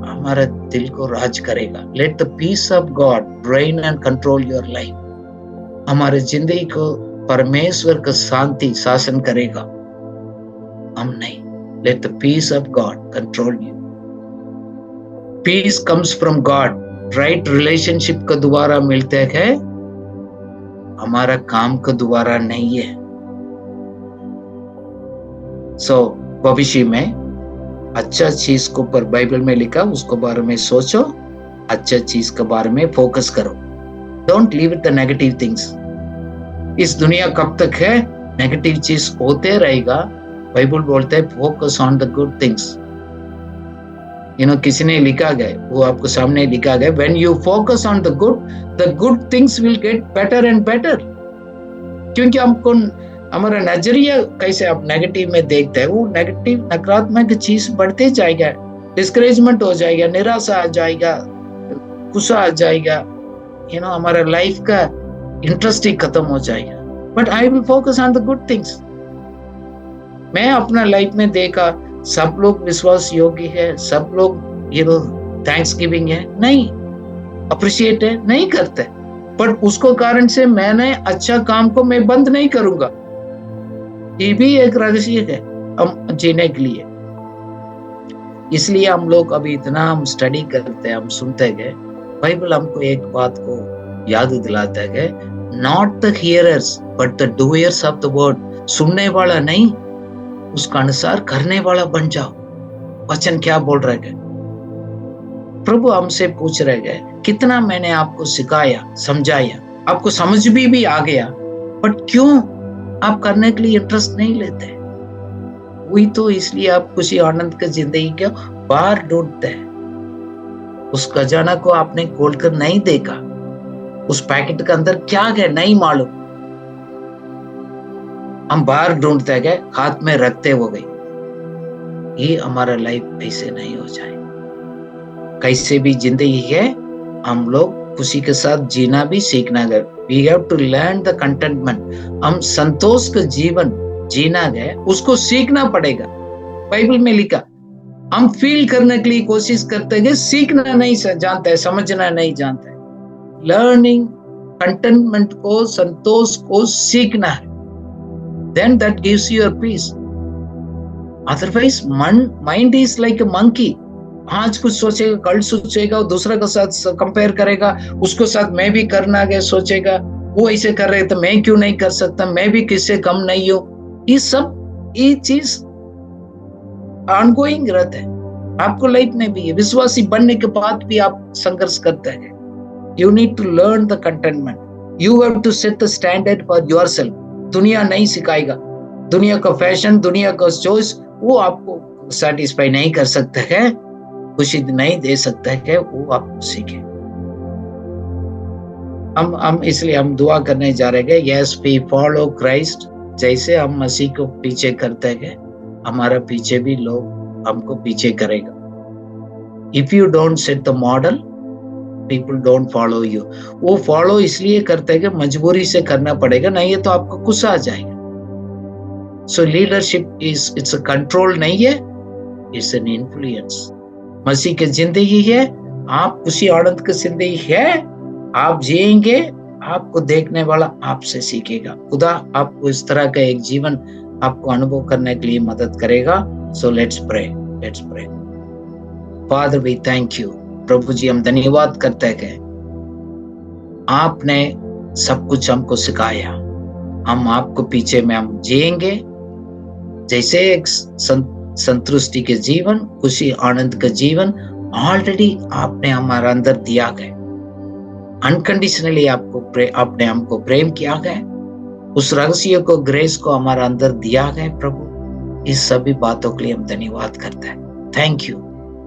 हमारा दिल को राज करेगा. Let the peace of God reign and control your life. हमारे जिंदगी को परमेश्वर का शांति शासन करेगा, हम नहीं. Let the peace of God control you. Peace comes from God. Right relationship का द्वारा मिलते हैं, हमारा काम का द्वारा नहीं है. सो भविष्य में अच्छा चीज को पर बाइबल में लिखा, उसको बारे में सोचो, अच्छा चीज के बारे में फोकस करो. Don't leave it the negative things. इस दुनिया कब तक है? नेगेटिव चीज होते रहेगा. बाइबल बोलता है focus on the good things. किसी ने लिखा गया, वो आपको सामने लिखा गया, when you focus on the good things will get better and better. क्योंकि हमको हमारा नजरिया कैसे आप नेगेटिव में देखते हैं, वो नेगेटिव नकारात्मक चीज बढ़ते जाएगा, डिस्करेजमेंट हो जाएगा, निराशा आ जाएगा, गुस्सा आ जाएगा, हमारा लाइफ का इंटरेस्ट ही खत्म हो जाएगा. But I will focus on the good things. मैं अपना लाइफ में देखा, सब लोग विश्वास योग्य है, सब लोग थैंक्स गिविंग है, नहीं अप्रिशिएट है, नहीं करते. पर उसको कारण से मैंने अच्छा काम को मैं बंद नहीं करूंगा. ये भी एक रहस्य है हम जीने के लिए. इसलिए हम लोग अभी इतना हम स्टडी करते हैं, हम सुनते गए. बाइबल हमको एक बात को याद दिलाता है, not the hearers but the doers of the word. सुनने वाला नहीं, उसका अनुसार करने वाला बन जाओ. वचन क्या बोल रहे गए? प्रभु हमसे पूछ रहे गए, कितना मैंने आपको सिखाया, समझाया, आपको समझ भी आ गया, बट क्यों आप करने के लिए इंटरेस्ट नहीं लेते? वही तो, इसलिए आप खुशी आनंद की जिंदगी को बाहर ढूंढते हैं। उस खजाना को आपने खोलकर नहीं देखा, उस पैकेट के अंदर क्या है नहीं मालूम, हम बाहर ढूंढते गए, हाथ में रखते हो गए। ये हमारा लाइफ ऐसे नहीं हो जाए। कैसे भी जिंदगी है, हम लोग खुशी के साथ जीना भी सीखना है। We have to learn the contentment। हम संतोष का जीवन जीना है, उसको सीखना पड़ेगा। बाइबल में लिखा, हम फील करने के लिए कोशिश करते हैं, सीखना नहीं जानते हैं, समझना नहीं जानते हैं। लर्निंग कंटेंटमेंट को, संतोष को सीखना है, then that gives you your peace। Otherwise mind is like a monkey। आज कुछ सोचेगा, कल सोचेगा, दूसरे के साथ कंपेयर करेगा, उसको साथ मैं भी करना है सोचेगा, वो ऐसे कर रहे तो मैं क्यों नहीं कर सकता, मैं भी किससे कम नहीं हूं। ये चीज ऑनगोइंग रहता है, आपको लाइफ में भी है। विश्वासी बनने के बाद भी आप संघर्ष करते हैं। You need to learn the contentment, you have to set the standard for yourself. दुनिया नहीं सिखाएगा, दुनिया का फैशन, दुनिया का चॉइस वो आपको सेटिस्फाई नहीं कर सकते है, खुशी नहीं दे सकता है कि वो आपको सीखे। हम इसलिए हम दुआ करने जा रहे हैं, यस वी फॉलो क्राइस्ट। जैसे हम मसीह को पीछे करते हैं, हमारा पीछे भी लोग हमको पीछे करेगा। If you don't set the model, people don't follow you. वो फॉलो इसलिए करते हैं कि मजबूरी से करना पड़ेगा, नहीं है तो आपको गुस्सा आ जाएगा। सो लीडरशिप इट्स अ कंट्रोल नहीं है, इट्स एन इन्फ्लुएंस। मसीह की जिंदगी है, आप खुशी आनंद की जिंदगी है, आप जिएंगे, आपको देखने वाला आपसे सीखेगा। खुदा आपको इस तरह का एक जीवन आपको अनुभव करने के लिए मदद करेगा। So let's pray. Father we thank you. प्रभु जी हम धन्यवाद करते हैं, आपने सब कुछ हमको सिखाया, हम आपको पीछे में हम जिएंगे। जैसे एक संतुष्टि के जीवन, खुशी आनंद का जीवन ऑलरेडी आपने हमारे अंदर दिया गया। अनकंडीशनली आपने हमको प्रेम किया गया, उस रहस्य को, ग्रेस को हमारे अंदर दिया गया। प्रभु इस सभी बातों के लिए हम धन्यवाद करते हैं। Thank you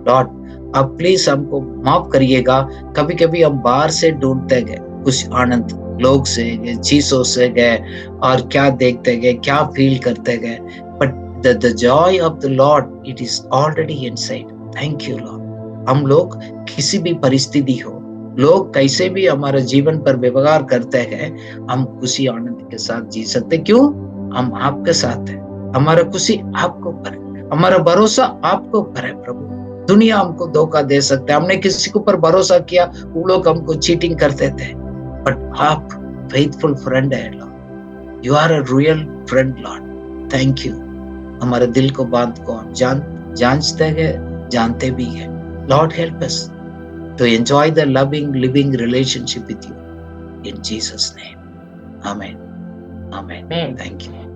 Lord. अब प्लीज हमको माफ करिएगा, कभी कभी हम बाहर से ढूंढते गए कुछ आनंद, लोग से गए, चीजों से गए, और क्या देखते गए, क्या फील करते गए, but the joy of the Lord, it is already inside। Thank you Lord। हम लोग किसी भी परिस्थिति हो, लोग कैसे भी हमारे जीवन पर व्यवहार करते हैं, हम खुशी आनंद के साथ जी सकते। क्यों? हम आपके साथ हैं, हमारा खुशी आपको पर है, हमारा भरोसा आपको पर है। प्रभु दुनिया हमको धोखा दे सकता है, हमने किसी के ऊपर भरोसा किया, वो लोग हमको चीटिंग करते थे, बट आप फेथफुल फ्रेंड है Lord. You are a real friend Lord. Thank you. हमारे दिल को, बात को हम जानते हैं, जानते भी हैं। Lord help us to enjoy the loving living relationship with you in Jesus name. Amen. Amen. Thank you.